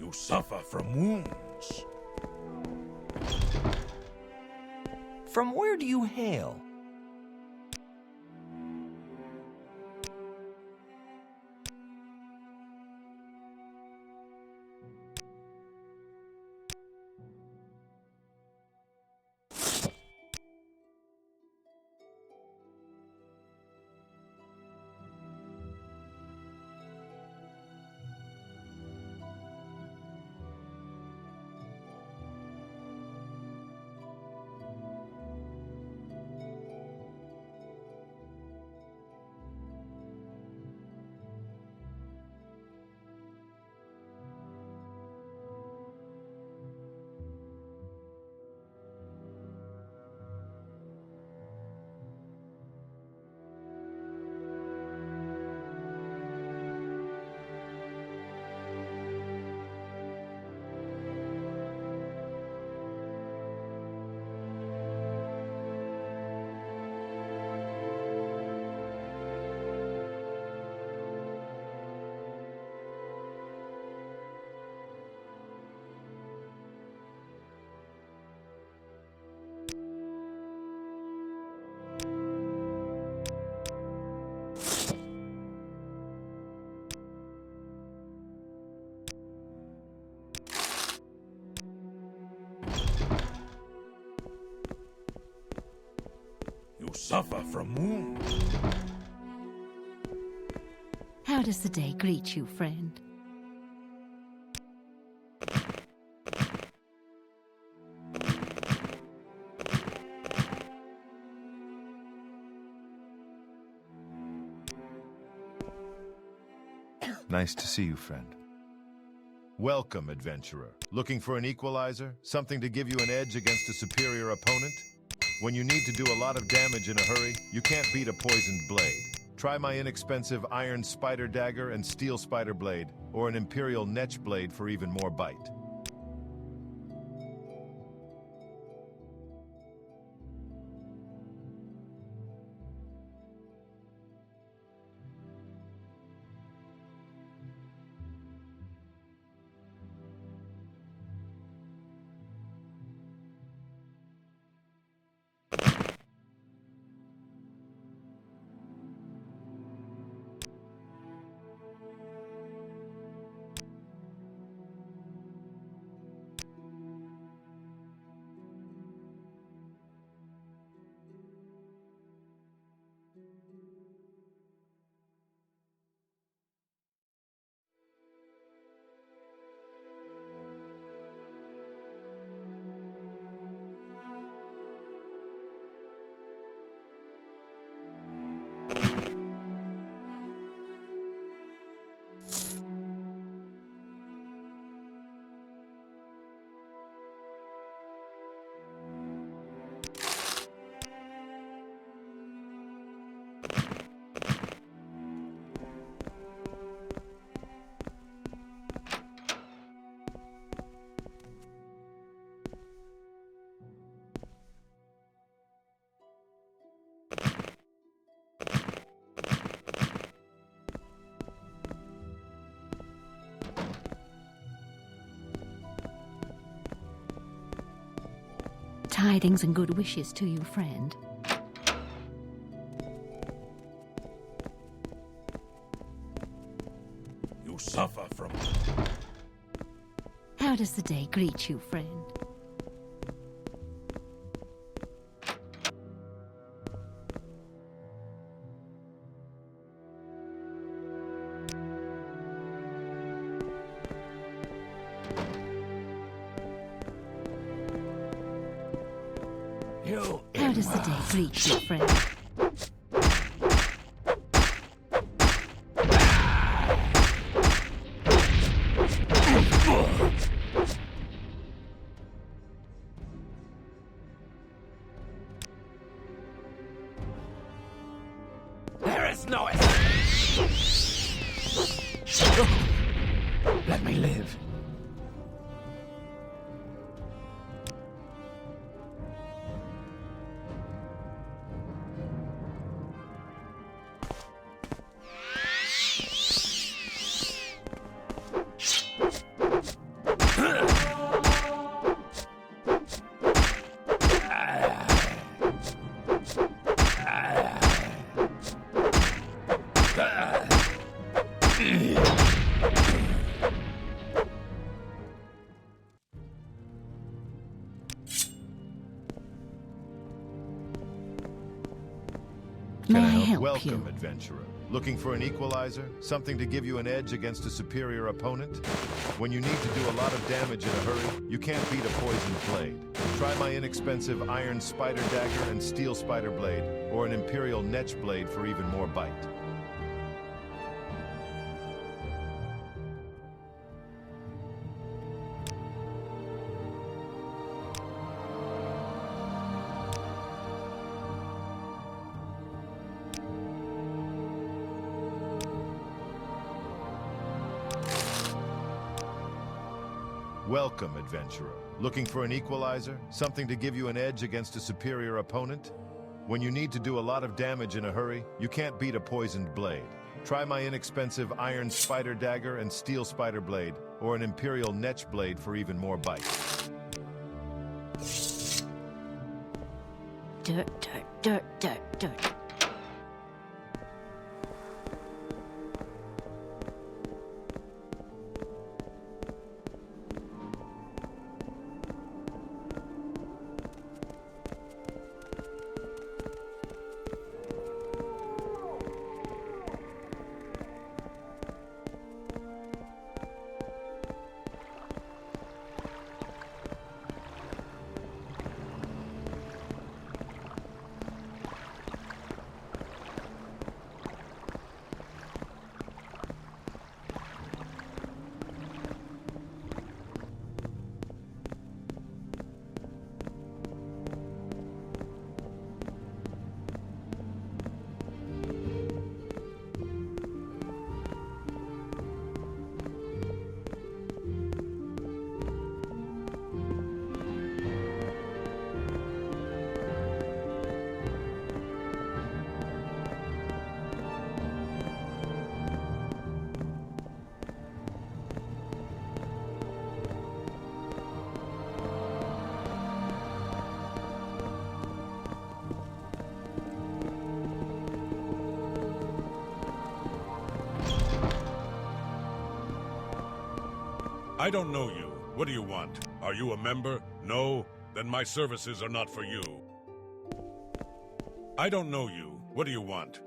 You suffer from wounds. From where do you hail? Suffer from wounds. How does the day greet you, friend? Nice to see you, friend. Welcome, adventurer. Looking for an equalizer? Something to give you an edge against a superior opponent? When you need to do a lot of damage in a hurry, you can't beat a poisoned blade. Try my inexpensive iron spider dagger and steel spider blade, or an imperial netch blade for even more bite. Tidings and good wishes to you, friend. You suffer from... How does the day greet you, friend? How does the day greet you, friend? There is no escape. Let me live. help Welcome, you. adventurer. Looking for an equalizer? Something to give you an edge against a superior opponent? When you need to do a lot of damage in a hurry, you can't beat a poisoned blade. Try my inexpensive iron spider dagger and steel spider blade, or an imperial netch blade for even more bite. Welcome, adventurer. Looking for an equalizer? Something to give you an edge against a superior opponent? When you need to do a lot of damage in a hurry, you can't beat a poisoned blade. Try my inexpensive iron spider dagger and steel spider blade, or an imperial netch blade for even more bite. Dirt, dirt, dirt, dirt, dirt. I don't know you. What do you want? Are you a member? No? Then my services are not for you. I don't know you. What do you want?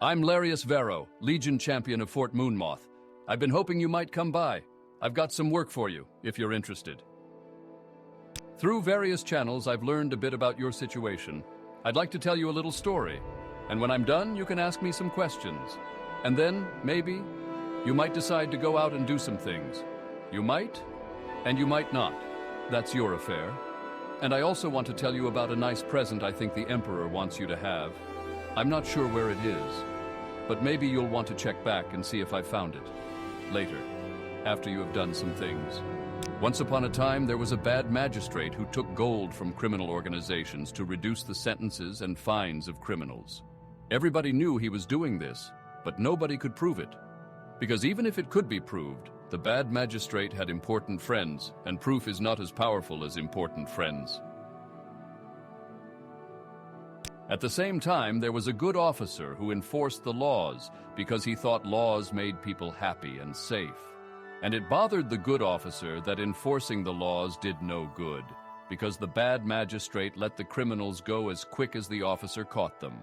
I'm Larrius Varro, Legion Champion of Fort Mommoth. I've been hoping you might come by. I've got some work for you, if you're interested. Through various channels, I've learned a bit about your situation. I'd like to tell you a little story, and when I'm done, you can ask me some questions. And then, maybe, you might decide to go out and do some things. You might, and you might not. That's your affair. And I also want to tell you about a nice present I think the Emperor wants you to have. I'm not sure where it is, but maybe you'll want to check back and see if I found it. Later, after you have done some things. Once upon a time, there was a bad magistrate who took gold from criminal organizations to reduce the sentences and fines of criminals. Everybody knew he was doing this, but nobody could prove it. Because even if it could be proved, the bad magistrate had important friends, and proof is not as powerful as important friends. At the same time, there was a good officer who enforced the laws because he thought laws made people happy and safe. And it bothered the good officer that enforcing the laws did no good, because the bad magistrate let the criminals go as quick as the officer caught them.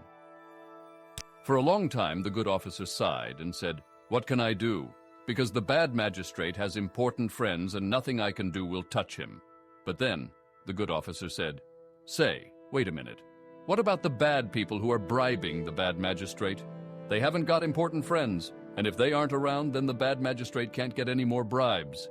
For a long time, the good officer sighed and said, "What can I do? Because the bad magistrate has important friends and nothing I can do will touch him." But then, the good officer said, "Say, wait a minute. What about the bad people who are bribing the bad magistrate? They haven't got important friends, And if they aren't around, then the bad magistrate can't get any more bribes.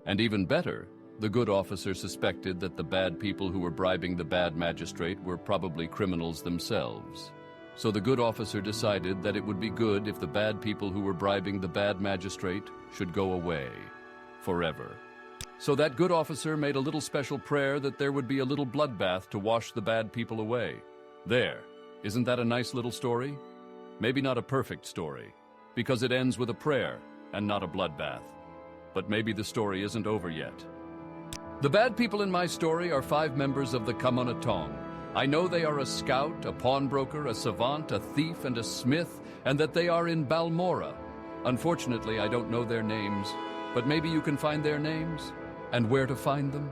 And even better, the good officer suspected that the bad people who were bribing the bad magistrate were probably criminals themselves. So the good officer decided that it would be good if the bad people who were bribing the bad magistrate should go away forever. So that good officer made a little special prayer that there would be a little bloodbath to wash the bad people away. There. Isn't that a nice little story? Maybe not a perfect story, because it ends with a prayer and not a bloodbath. But maybe the story isn't over yet. The bad people in my story are 5 members of the Camona Tong. I know they are a scout, a pawnbroker, a savant, a thief, and a smith, and that they are in Balmora. Unfortunately, I don't know their names, but maybe you can find their names, and where to find them,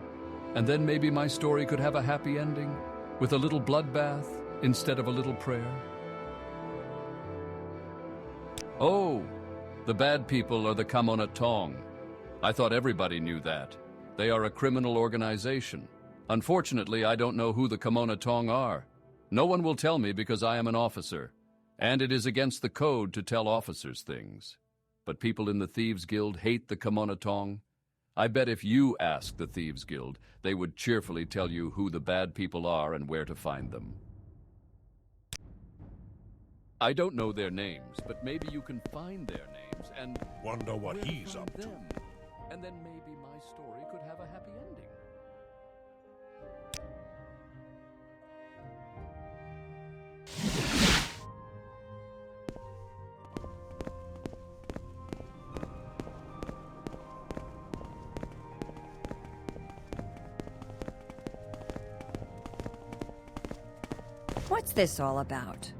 and then maybe my story could have a happy ending, with a little bloodbath instead of a little prayer. Oh, the bad people are the Camona Tong. I thought everybody knew that. They are a criminal organization. Unfortunately, I don't know who the Camona Tong are. No one will tell me because I am an officer, and it is against the code to tell officers things. But people in the Thieves Guild hate the Camona Tong. I bet if you asked the Thieves Guild, they would cheerfully tell you who the bad people are and where to find them. I don't know their names, but maybe you can find their names and wonder what he's up to. And then maybe my story could have a happy ending. What's this all about?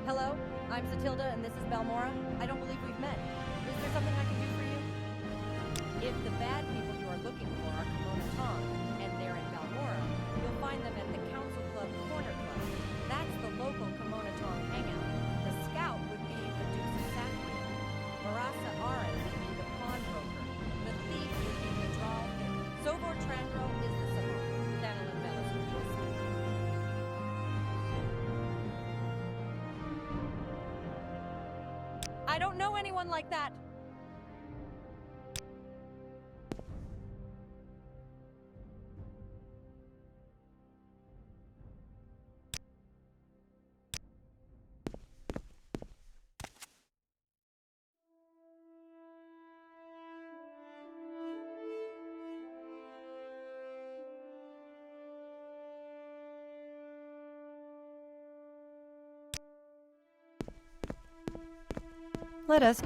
Hello, I'm Satilda, and this is Balmora. I don't believe we've met. Is there something I can do for you? If the bad people you are looking for are Camona Tong, and they're in Balmora, you'll find them at the Council Club Corner Club. That's the local Camona Tong hangout. The scout would be the Duke's assassin. Marasa Oren would be the pawnbroker. The thief would be the Dral. Sovor Trandro is the savant. Thanalin Velis would be the smith. I don't know anyone like that. Let us...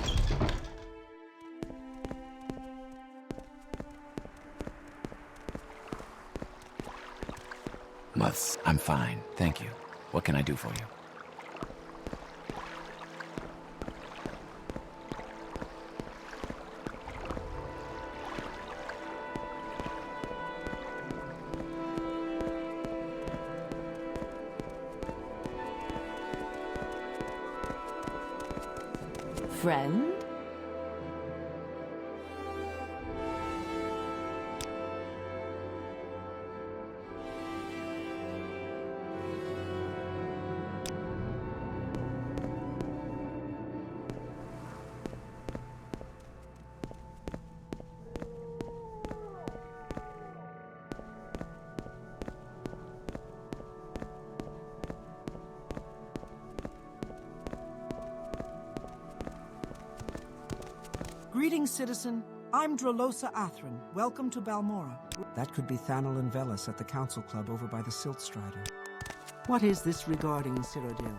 Muths, I'm fine, thank you. What can I do for you? Friend? Greetings, citizen. I'm Rolasa Athrin. Welcome to Balmora. That could be Thanalin Velis at the Council Club over by the Silt Strider. What is this regarding Cyrodiil?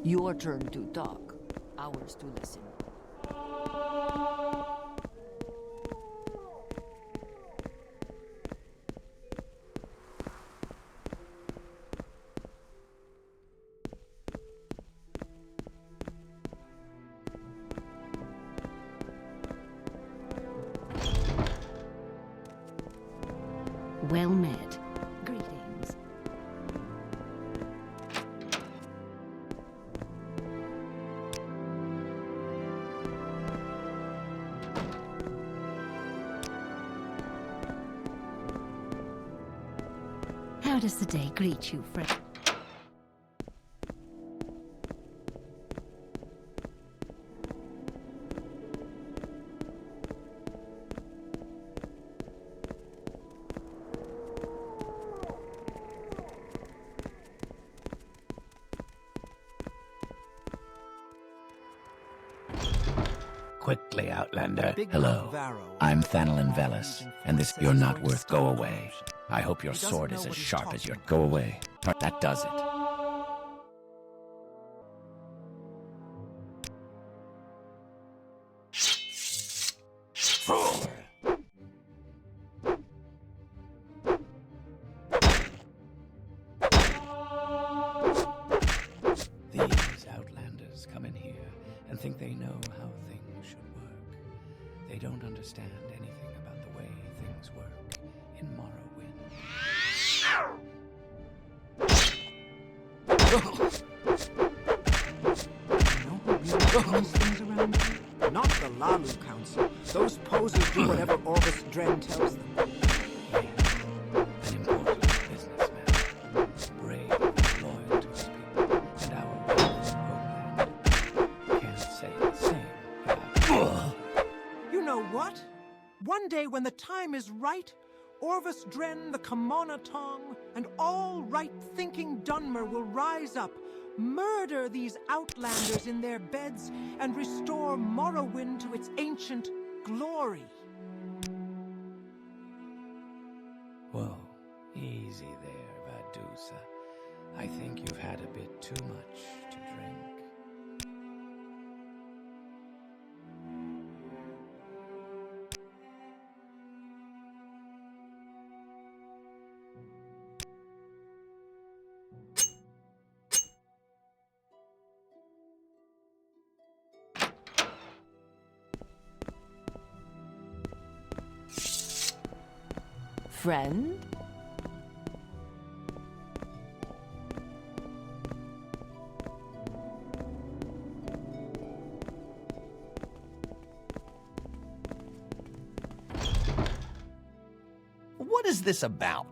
Your turn to talk, ours to listen. Well met. Greetings. How does the day greet you, friend? Quickly, Outlander. Big Hello. Varro. I'm Thanalin Velis, and this you're not worth. Go away. I hope your He doesn't sword know is as what he's sharp as talking your. about. Go away. That does it. These Outlanders come in here and think they know how things should work. They don't understand anything about the way things work in Morrowind. You know who really runs things around here? Not the Hlaalu Council. Those posers do whatever Orvis Dren tells them. An important businessman, brave, loyal to his people, and our homeland. Can't say the same about You know what? One day when the time is right, Orvis Dren, the Kamona Tong, and all right-thinking Dunmer will rise up, murder these Outlanders in their beds, and restore Morrowind to its ancient glory. Whoa, easy there, Vadusa. I think you've had a bit too much to drink. Friend? What is this about?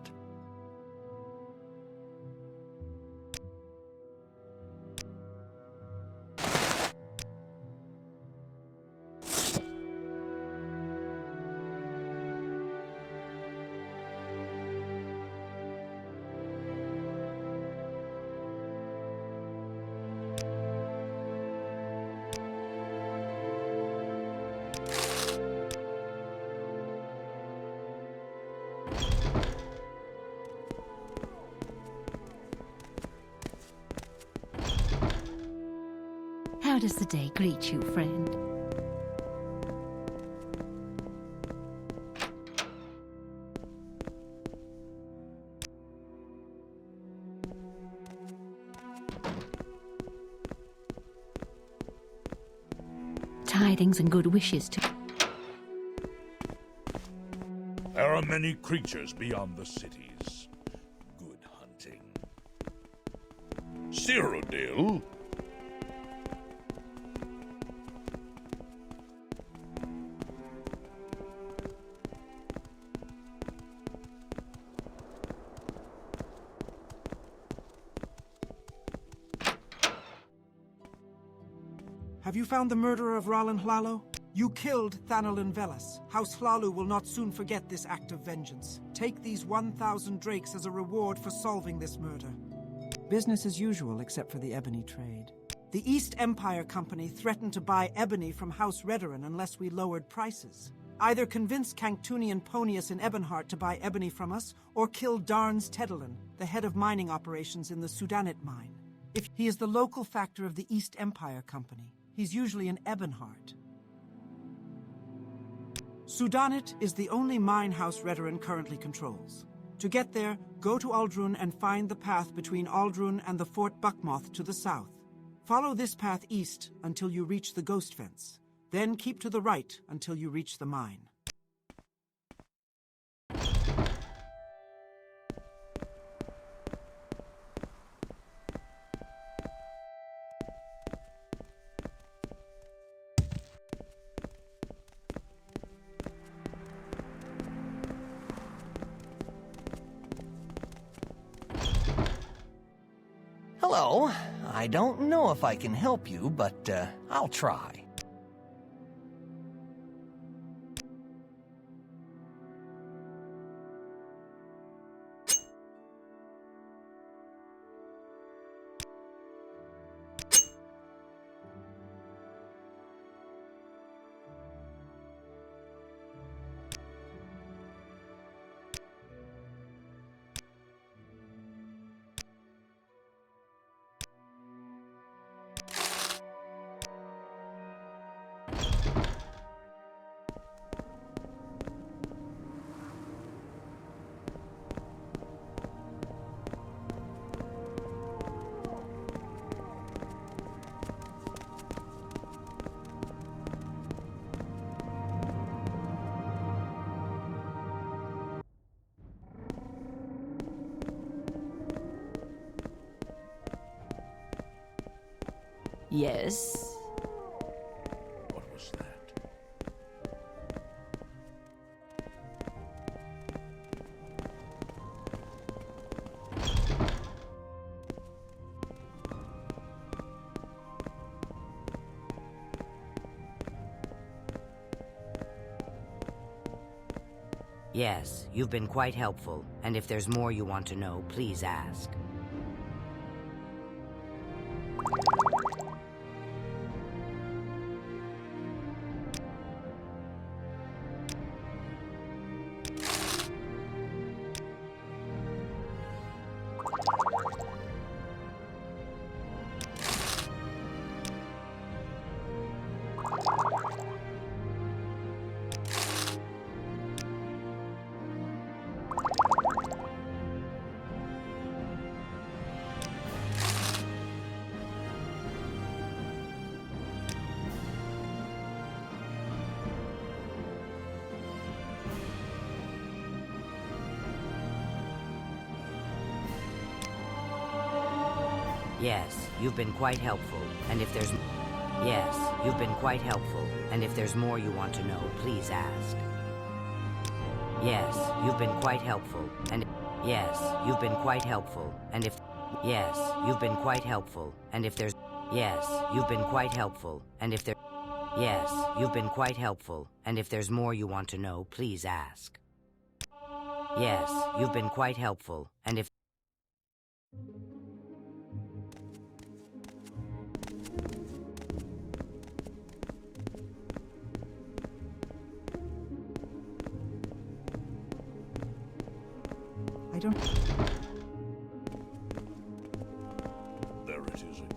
How does the day greet you, friend? Tidings and good wishes to... There are many creatures beyond the cities. Good hunting. Cyrodiil? Have you found the murderer of Rallan Hlaalu? You killed Thanalin Velis. House Hlaalu will not soon forget this act of vengeance. Take these 1,000 drakes as a reward for solving this murder. Business as usual, except for the ebony trade. The East Empire Company threatened to buy ebony from House Redoran unless we lowered prices. Either convince Canctunian Ponius and Ebonheart to buy ebony from us, or kill Darns Tedalin, the head of mining operations in the Sudanit mine. If he is the local factor of the East Empire Company, he's usually an Ebonheart. Sudanit is the only mine house Redoran currently controls. To get there, go to Aldrun and find the path between Aldrun and the Fort Mommoth to the south. Follow this path east until you reach the Ghost Fence. Then keep to the right until you reach the mine. Hello. I don't know if I can help you, but I'll try. Yes? What was that? Yes, you've been quite helpful, and if there's more you want to know, please ask. Yes, you've been quite helpful, and if there's... Yes, you've been quite helpful, and if there's more you want to know, please ask. Yes, you've been quite helpful, and... Yes, you've been quite helpful, and if... Yes, you've been quite helpful, and if there's... Yes, you've been quite helpful, and if there... Yes, you've been quite helpful, and if there's more you want to know, please ask. Yes, you've been quite helpful, and if... I don't... There it is again.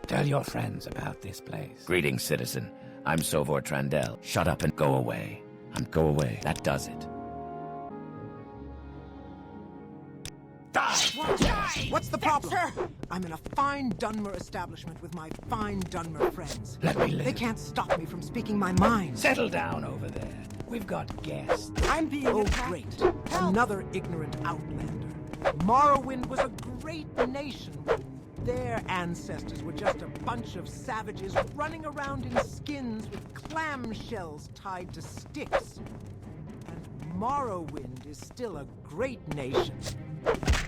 Tell your friends about this place. Greetings, citizen. I'm Sovor Trandel. Shut up and go away. Go away. That does it. Die! What's the problem? I'm in a fine Dunmer establishment with my fine Dunmer friends. Let me live. They can't stop me from speaking my mind. Settle down over there. We've got guests. I'm being attacked. Great. Another ignorant outlander. Morrowind was a great nation. Their ancestors were just a bunch of savages running around in skins with clamshells tied to sticks. And Morrowind is still a great nation.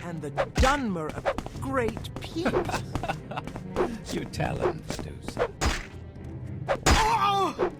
and the Dwemer a great peep. You talent, Medusa. Oh!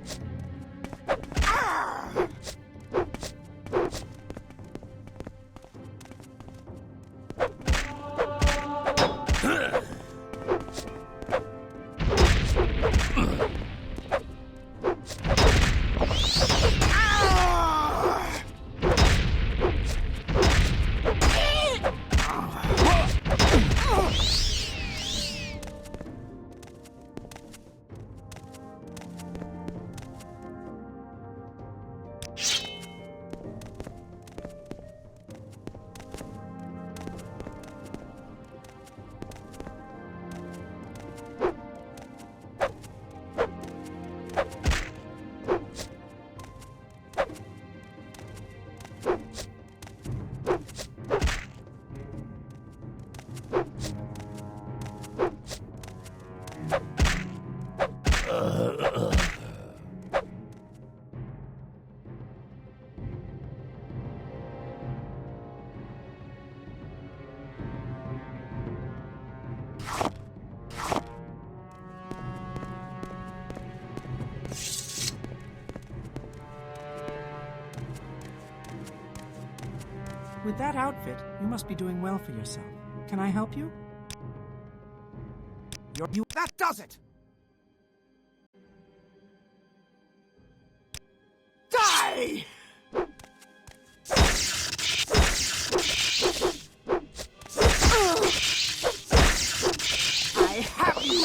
With that outfit, you must be doing well for yourself. Can I help you? That does it! Die! I have you!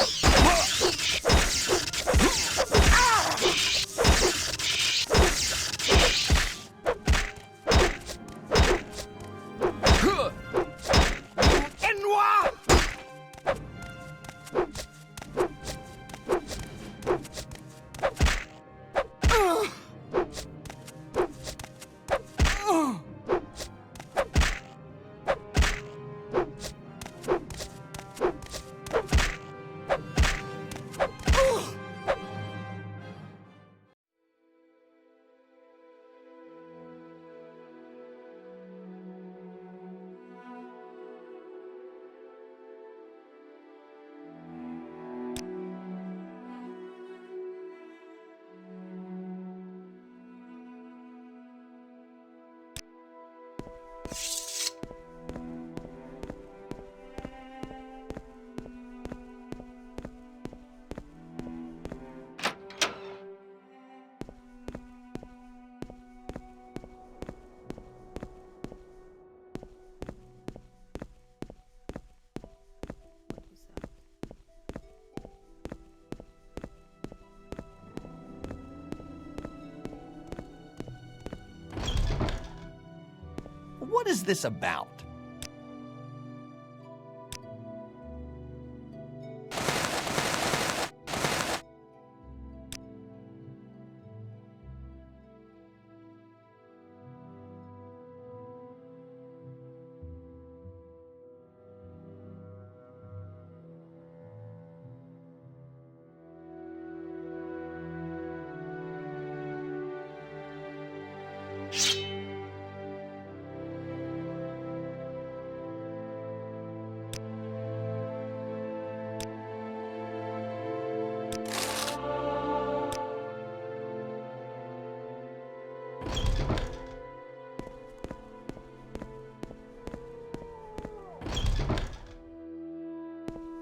What is this about?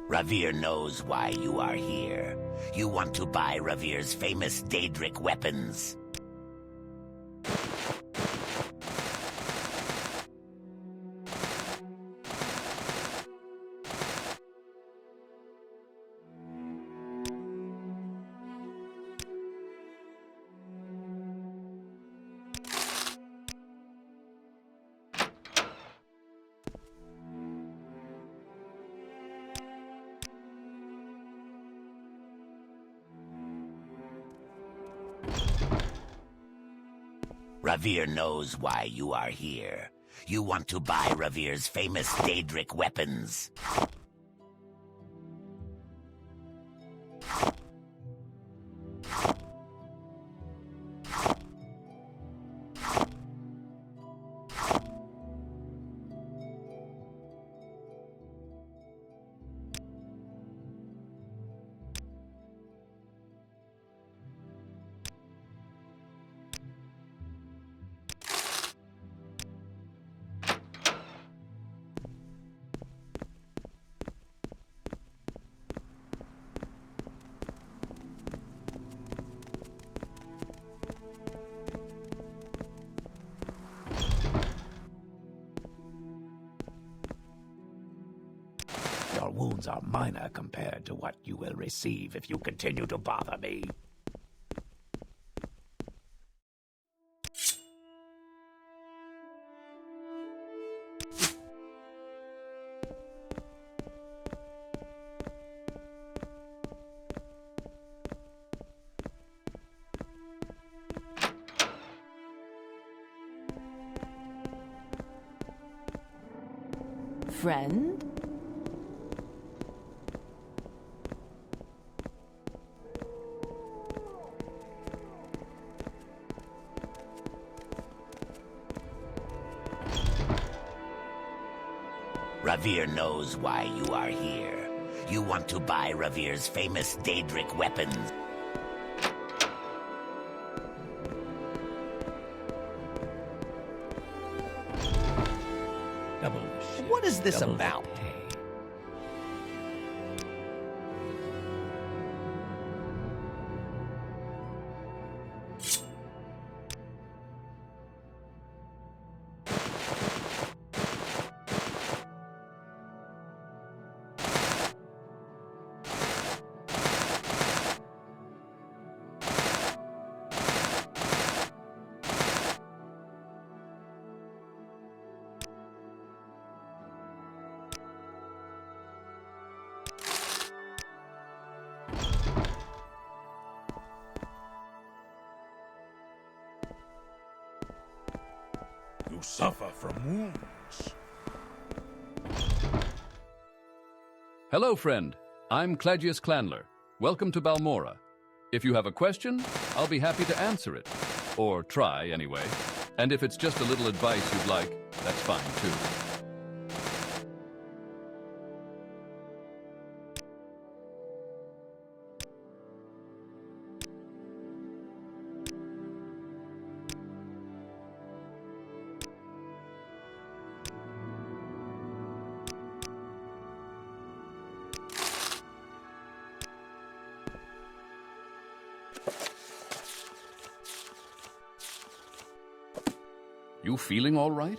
Ravir knows why you are here. You want to buy Ravir's famous Daedric weapons. Ravir knows why you are here. You want to buy Ravir's famous Daedric weapons. Your wounds are minor compared to what you will receive if you continue to bother me. Friend? Ravir knows why you are here. You want to buy Ravir's famous Daedric weapons. What is this about? You suffer from wounds. Hello, friend. I'm Casius Clandler. Welcome to Balmora. If you have a question, I'll be happy to answer it. Or try, anyway. And if it's just a little advice you'd like, that's fine, too. You feeling all right?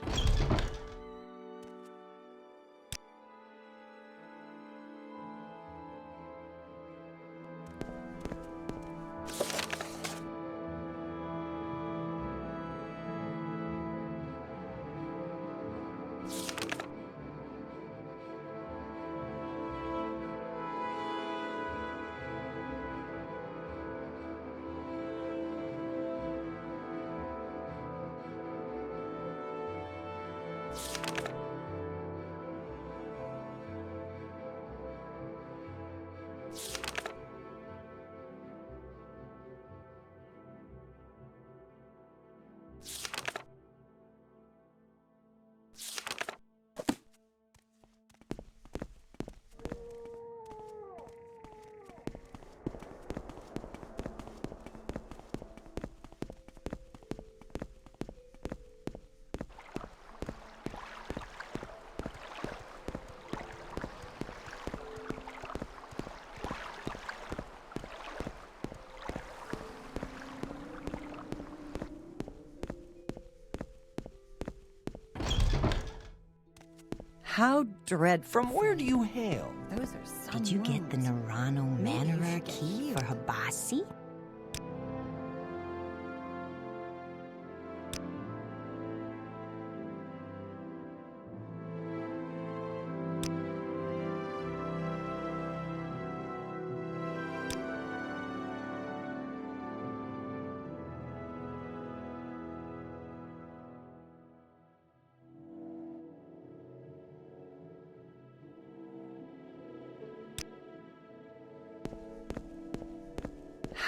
How dreadful. From where do you hail? Those are some Did you get the wounds. Nerano Maybe you Manor should get key for Habasi?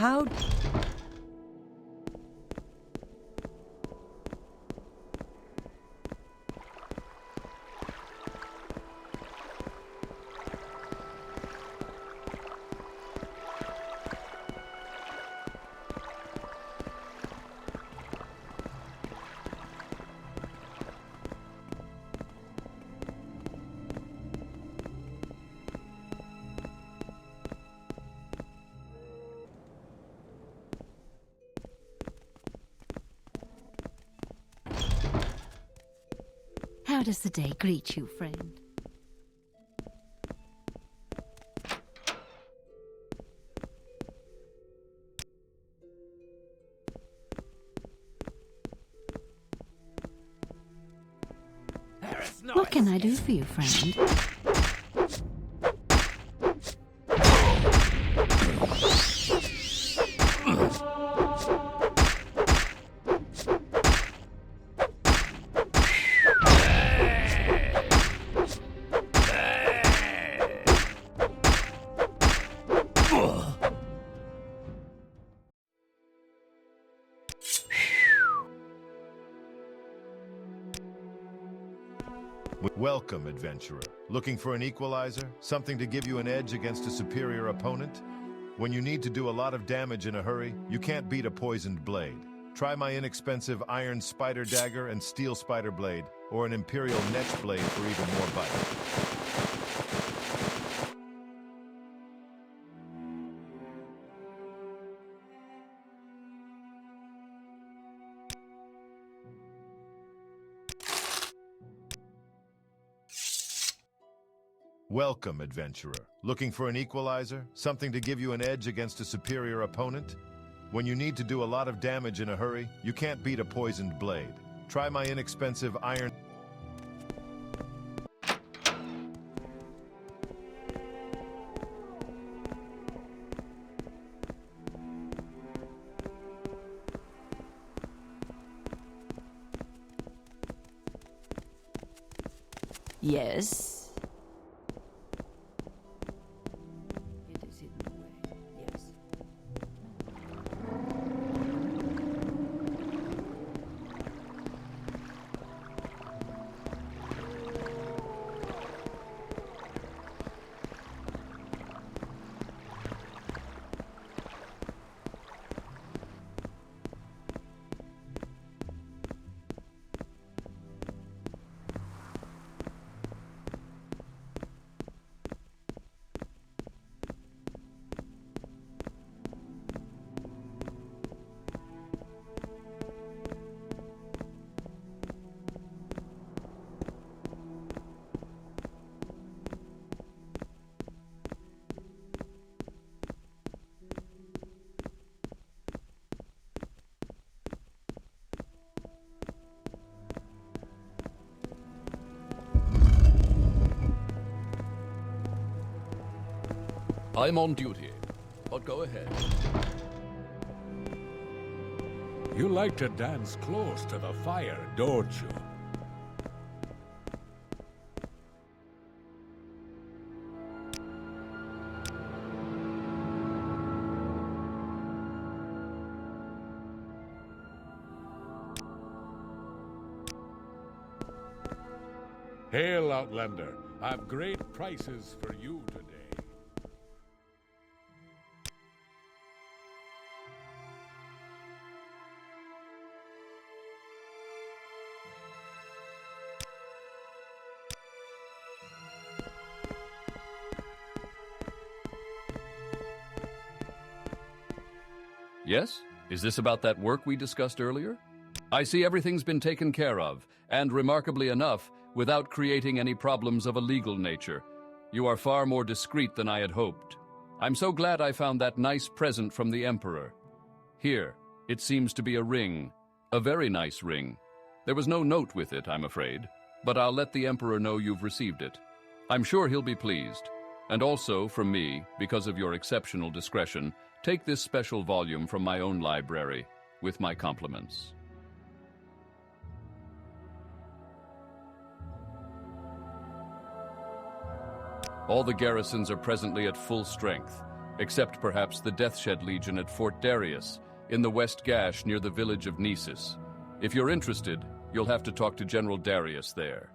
How... How does the day greet you, friend? I do for you, friend? Welcome, adventurer. Looking for an equalizer? Something to give you an edge against a superior opponent? When you need to do a lot of damage in a hurry, you can't beat a poisoned blade. Try my inexpensive iron spider dagger and steel spider blade, or an imperial netch blade for even more bite. Welcome, adventurer. Looking for an equalizer? Something to give you an edge against a superior opponent? When you need to do a lot of damage in a hurry, you can't beat a poisoned blade. Try my inexpensive iron... Yes. I'm on duty, but go ahead. You like to dance close to the fire, don't you? Hail, Outlander. I've great prices for you today. Yes? Is this about that work we discussed earlier? I see everything's been taken care of, and remarkably enough, without creating any problems of a legal nature. You are far more discreet than I had hoped. I'm so glad I found that nice present from the Emperor. Here, it seems to be a ring. A very nice ring. There was no note with it, I'm afraid, but I'll let the Emperor know you've received it. I'm sure he'll be pleased. And also, from me, because of your exceptional discretion, take this special volume from my own library, with my compliments. All the garrisons are presently at full strength, except perhaps the Deathshed Legion at Fort Darius, in the West Gash near the village of Nisus. If you're interested, you'll have to talk to General Darius there.